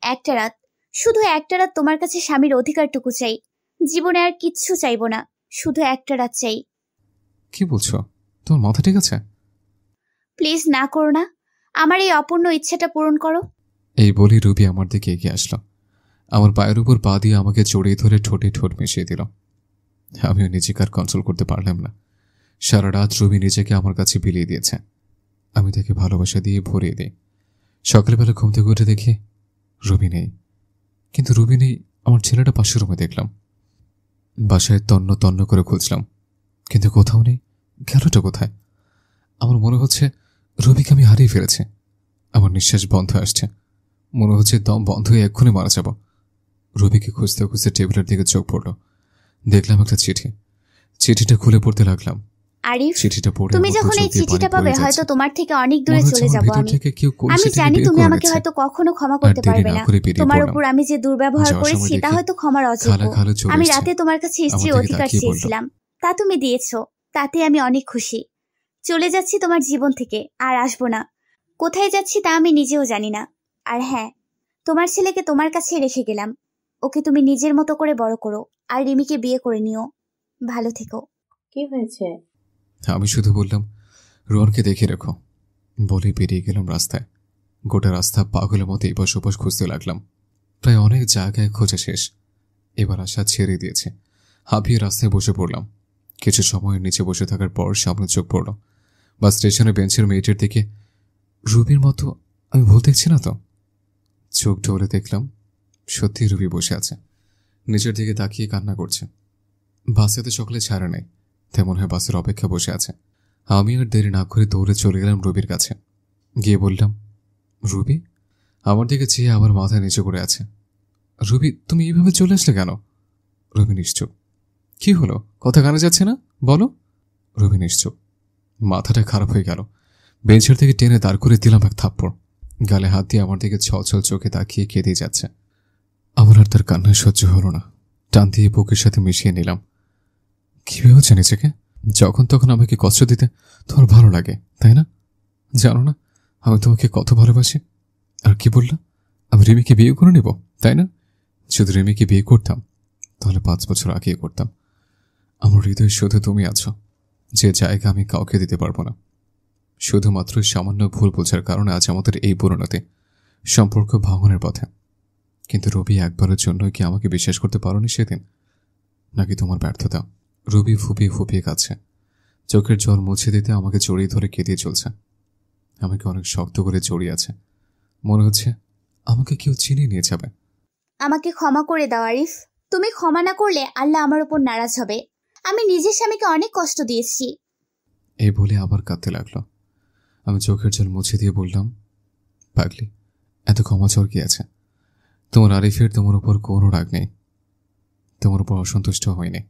একটা রাত, শুধু একটা রাত তোমার কাছে স্বামীর অধিকারটুকু চাই। জীবনে আর কিচ্ছু চাইবো না, শুধু একটা রাত চাই। কি বলছো? তোমার মাথা ঠিক আছে? প্লিজ না করো না, আমার এই অপূর্ণ ইচ্ছাটা পূরণ করো। এই বলি রবি আমার দিকে এগিয়ে আসলো। আমার পায়ের উপর পা দিয়ে আমাকে জড়িয়ে ধরে ঠোঁটে ঠোঁট মিশিয়ে দিল। আমিও নিজেকে আর কন্ট্রোল করতে পারলাম না। সারা রাত রবি নিজেকে আমার কাছে বিলিয়ে দিয়েছে। আমি তাকে ভালোবাসা দিয়ে ভরিয়ে দিই। সকালবেলা ঘুম থেকে উঠে দেখি রবি নেই। কিন্তু রবি নেই, আমার ছেলেটা পাশের রুমে দেখলাম। বাসায় তন্ন তন্ন করে খুঁজলাম, কিন্তু কোথাও নেই। গেলটা কোথায়? আমার মনে হচ্ছে রবিকে আমি হারিয়ে ফেলেছি। আমার নিঃশ্বাস বন্ধ আসছে, মনে হচ্ছে দম বন্ধ হয়ে এক্ষুনি মারা যাব। রবিকে খুঁজতে খুঁজতে টেবিলের দিকে চোখ পড়ল। দেখলাম একটা চিঠি। চিঠিটা খুলে পড়তে লাগলাম। আরিফ, চিঠিটা পড়ে তুমি যখন এই চিঠিটা পাবে হয়তো তোমার থেকে অনেক দূরে চলে যাব আমি। আমি জানি তুমি আমাকে হয়তো কখনো ক্ষমা করতে পারবে না। তোমার উপর আমি যে দুর্ব্যবহার করেছি তা হয়তো ক্ষমার অযোগ্য। আমি রাতে তোমার কাছে স্ত্রীর অধিকার চেয়েছিলাম, তা তুমি দিয়েছো, তাতে আমি অনেক খুশি। চলে যাচ্ছি তোমার জীবন থেকে, আর আসবো না। কোথায় যাচ্ছি তা আমি নিজেও জানি না। আর হ্যাঁ, তোমার ছেলেকে তোমার কাছে রেখে গেলাম। ওকে তুমি নিজের মতো করে বড় করো, আর রিমিকে বিয়ে করে নিও। ভালো থেকো। কি হয়েছে? আমি শুধু বললাম, রোহনকে দেখে রেখো বলে বেরিয়ে গেলাম রাস্তায়। গোটা রাস্তা পাগলের মতো এপাশ ওপাশ খুঁজতে লাগলাম। প্রায় অনেক জায়গায় খোঁজা শেষ। এবার আশা ছেড়ে দিয়েছে। হাঁপিয়ে রাস্তায় বসে পড়লাম। কিছু সময়ের নিচে বসে থাকার পর সামনে চোখ পড়ল বাস স্টেশনের বেঞ্চের মেয়েটির দিকে। রুবির মতো আমি ভুল দেখছি না তো? চোখ ঢোলে দেখলাম সত্যি রুবি বসে আছে, নিচের দিকে তাকিয়ে কান্না করছে। বাসেতে সকলে ছাড়া নেই, তেমন হয় বাসের অপেক্ষা বসে আছে। আমি আর দেরি না করে দৌড়ে চলে গেলাম রুবির কাছে। গিয়ে বললাম, রুবি? আমার দিকে চেয়ে আবার মাথা নিচু করে আছে। রুবি, তুমি এইভাবে চলে আসলে কেন? রুবি নিশ্চুপ। কি হলো, কথা কানে যাচ্ছে না, বলো। রুবি নিশ্চুপ। মাথাটা খারাপ হয়ে গেল। বেঞ্চের থেকে টেনে দাঁড় করে দিলাম এক থাপ্পড়। গালে হাত দিয়ে আমার দিকে ছলছল চোখে তাকিয়ে কেঁদে যাচ্ছে। আমার আর তার কান্নায় সহ্য হলো না, টান দিয়ে বুকের সাথে মিশিয়ে নিলাম। কি ভেবেছে নিজেকে? যখন তখন আমাকে কষ্ট দিতে তোমার ভালো লাগে, তাই না? জানো না আমি তোমাকে কত ভালোবাসি? আর কি বললাম, আমি রিমিকে বিয়ে করে নেব, তাই না? যদি রিমিকে বিয়ে করতাম তাহলে 5 বছর আগে করতাম। আমার হৃদয়ে শুধু তুমি আছো, যে জায়গা আমি কাউকে দিতে পারবো না। শুধুমাত্র সামান্য ভুল বোঝার কারণে আজ আমাদের এই পরিণতি, সম্পর্ক ভাঙনের পথে। কিন্তু রবি, একবারের জন্য কি আমাকে বিশ্বাস করতে পারোনি সেদিন? নাকি তোমার ব্যর্থতা? রবি ফুপিয়ে ফুপিয়ে কাঁদছে, চোখের জল মুছে দিতে আমাকে জড়িয়ে ধরে কেঁদে চলছে। আমাকে অনেক শক্ত করে জড়িয়ে আছে, মনে হচ্ছে আমাকে কেউ চিনিয়ে নিয়ে যাবে। আমাকে ক্ষমা করে দাও আরিফ। তুমি ক্ষমা না করলে আল্লাহ আমার উপর নারাজ হবে। আমি নিজের স্বামীকে অনেক কষ্ট দিয়েছি। এই বলে আবার কাঁদতে লাগলো। আমি চোখের জল মুছে দিয়ে বললাম, পাগলি, এত ক্ষমা চাওয়ার কি আছে? তোমার আরিফের তোমার উপর কোনো রাগ নেই, তোমার উপর অসন্তুষ্ট হয়নি।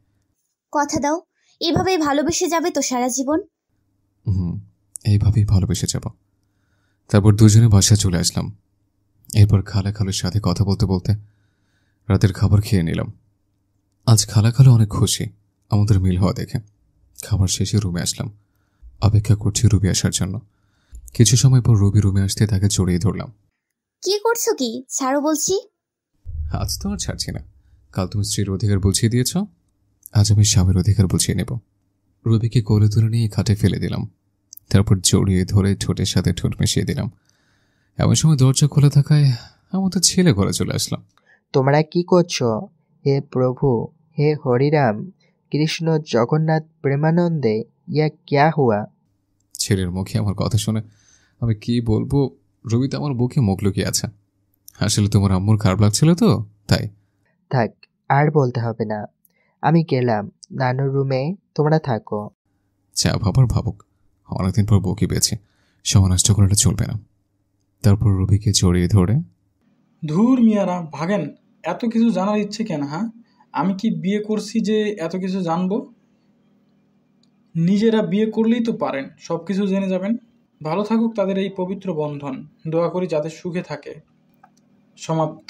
কথা দাও, এভাবেই ভালোবেসে যাবে তো সারা জীবন? এইভাবেই ভালোবেসে যাব। তারপর দুজনে বাসায় চলে আসলাম। এরপর খালাখালুর সাথে কথা বলতে বলতে রাতের খাবার খেয়ে নিলাম। আজ খালাখালু অনেক খুশি আমাদের মিল হওয়া দেখে। খাবার শেষে রুমে আসলাম, অপেক্ষা করছি রুবি আসার জন্য। কিছু সময় পর রুবি রুমে আসতে তাকে জড়িয়ে ধরলাম। কি করছো কি? ছাড়ো বলছি। আজ তো আর ছাড়ছি না। কাল তুমি স্ত্রীর অধিকার বুঝিয়ে দিয়েছ, আজ আমি স্বামীর অধিকার বুঝিয়ে নেব। রবিকে কোলে তুলে নিয়ে খাটে ফেলে দিলাম, তারপর জড়িয়ে ধরে ঠোঁটের সাথে ঠোঁট মিশিয়ে দিলাম। এমন সময় দরজা খোলা থাকায় আমাদের ছেলে ঘরে চলে আসলাম। তোমরা কি করছো? হে প্রভু, হে হরিরাম, কৃষ্ণ জগন্নাথ প্রেমানন্দে, ইয়া ক্যা হুয়া? ছেলের মুখে আমার কথা শুনে আমি কি বলবো, রবি তো আমার বুকে মুখ লুকিয়ে আছে। আসলে তোমার আম্মুর খারাপ লাগছিল তো তাই। থাক, আর বলতে হবে না। আমি গেলাম নানুর রুমে, তোমরা থাকো। যা ভাবার ভাবুক, অনেকদিন পর বউকে পেয়েছি, সময় নষ্ট করাটা চলবে না। তারপর রবিকে জড়িয়ে ধরে, ধুর মিয়ারা, ভাগেন। এত কিছু জানার ইচ্ছে কেন? হ্যাঁ, আমি কি বিয়ে করছি যে এত কিছু জানবো? নিজেরা বিয়ে করলেই তো পারেন, সব কিছু জেনে যাবেন। ভালো থাকুক তাদের এই পবিত্র বন্ধন, দোয়া করি যাতে সুখে থাকে। সমাপ্ত।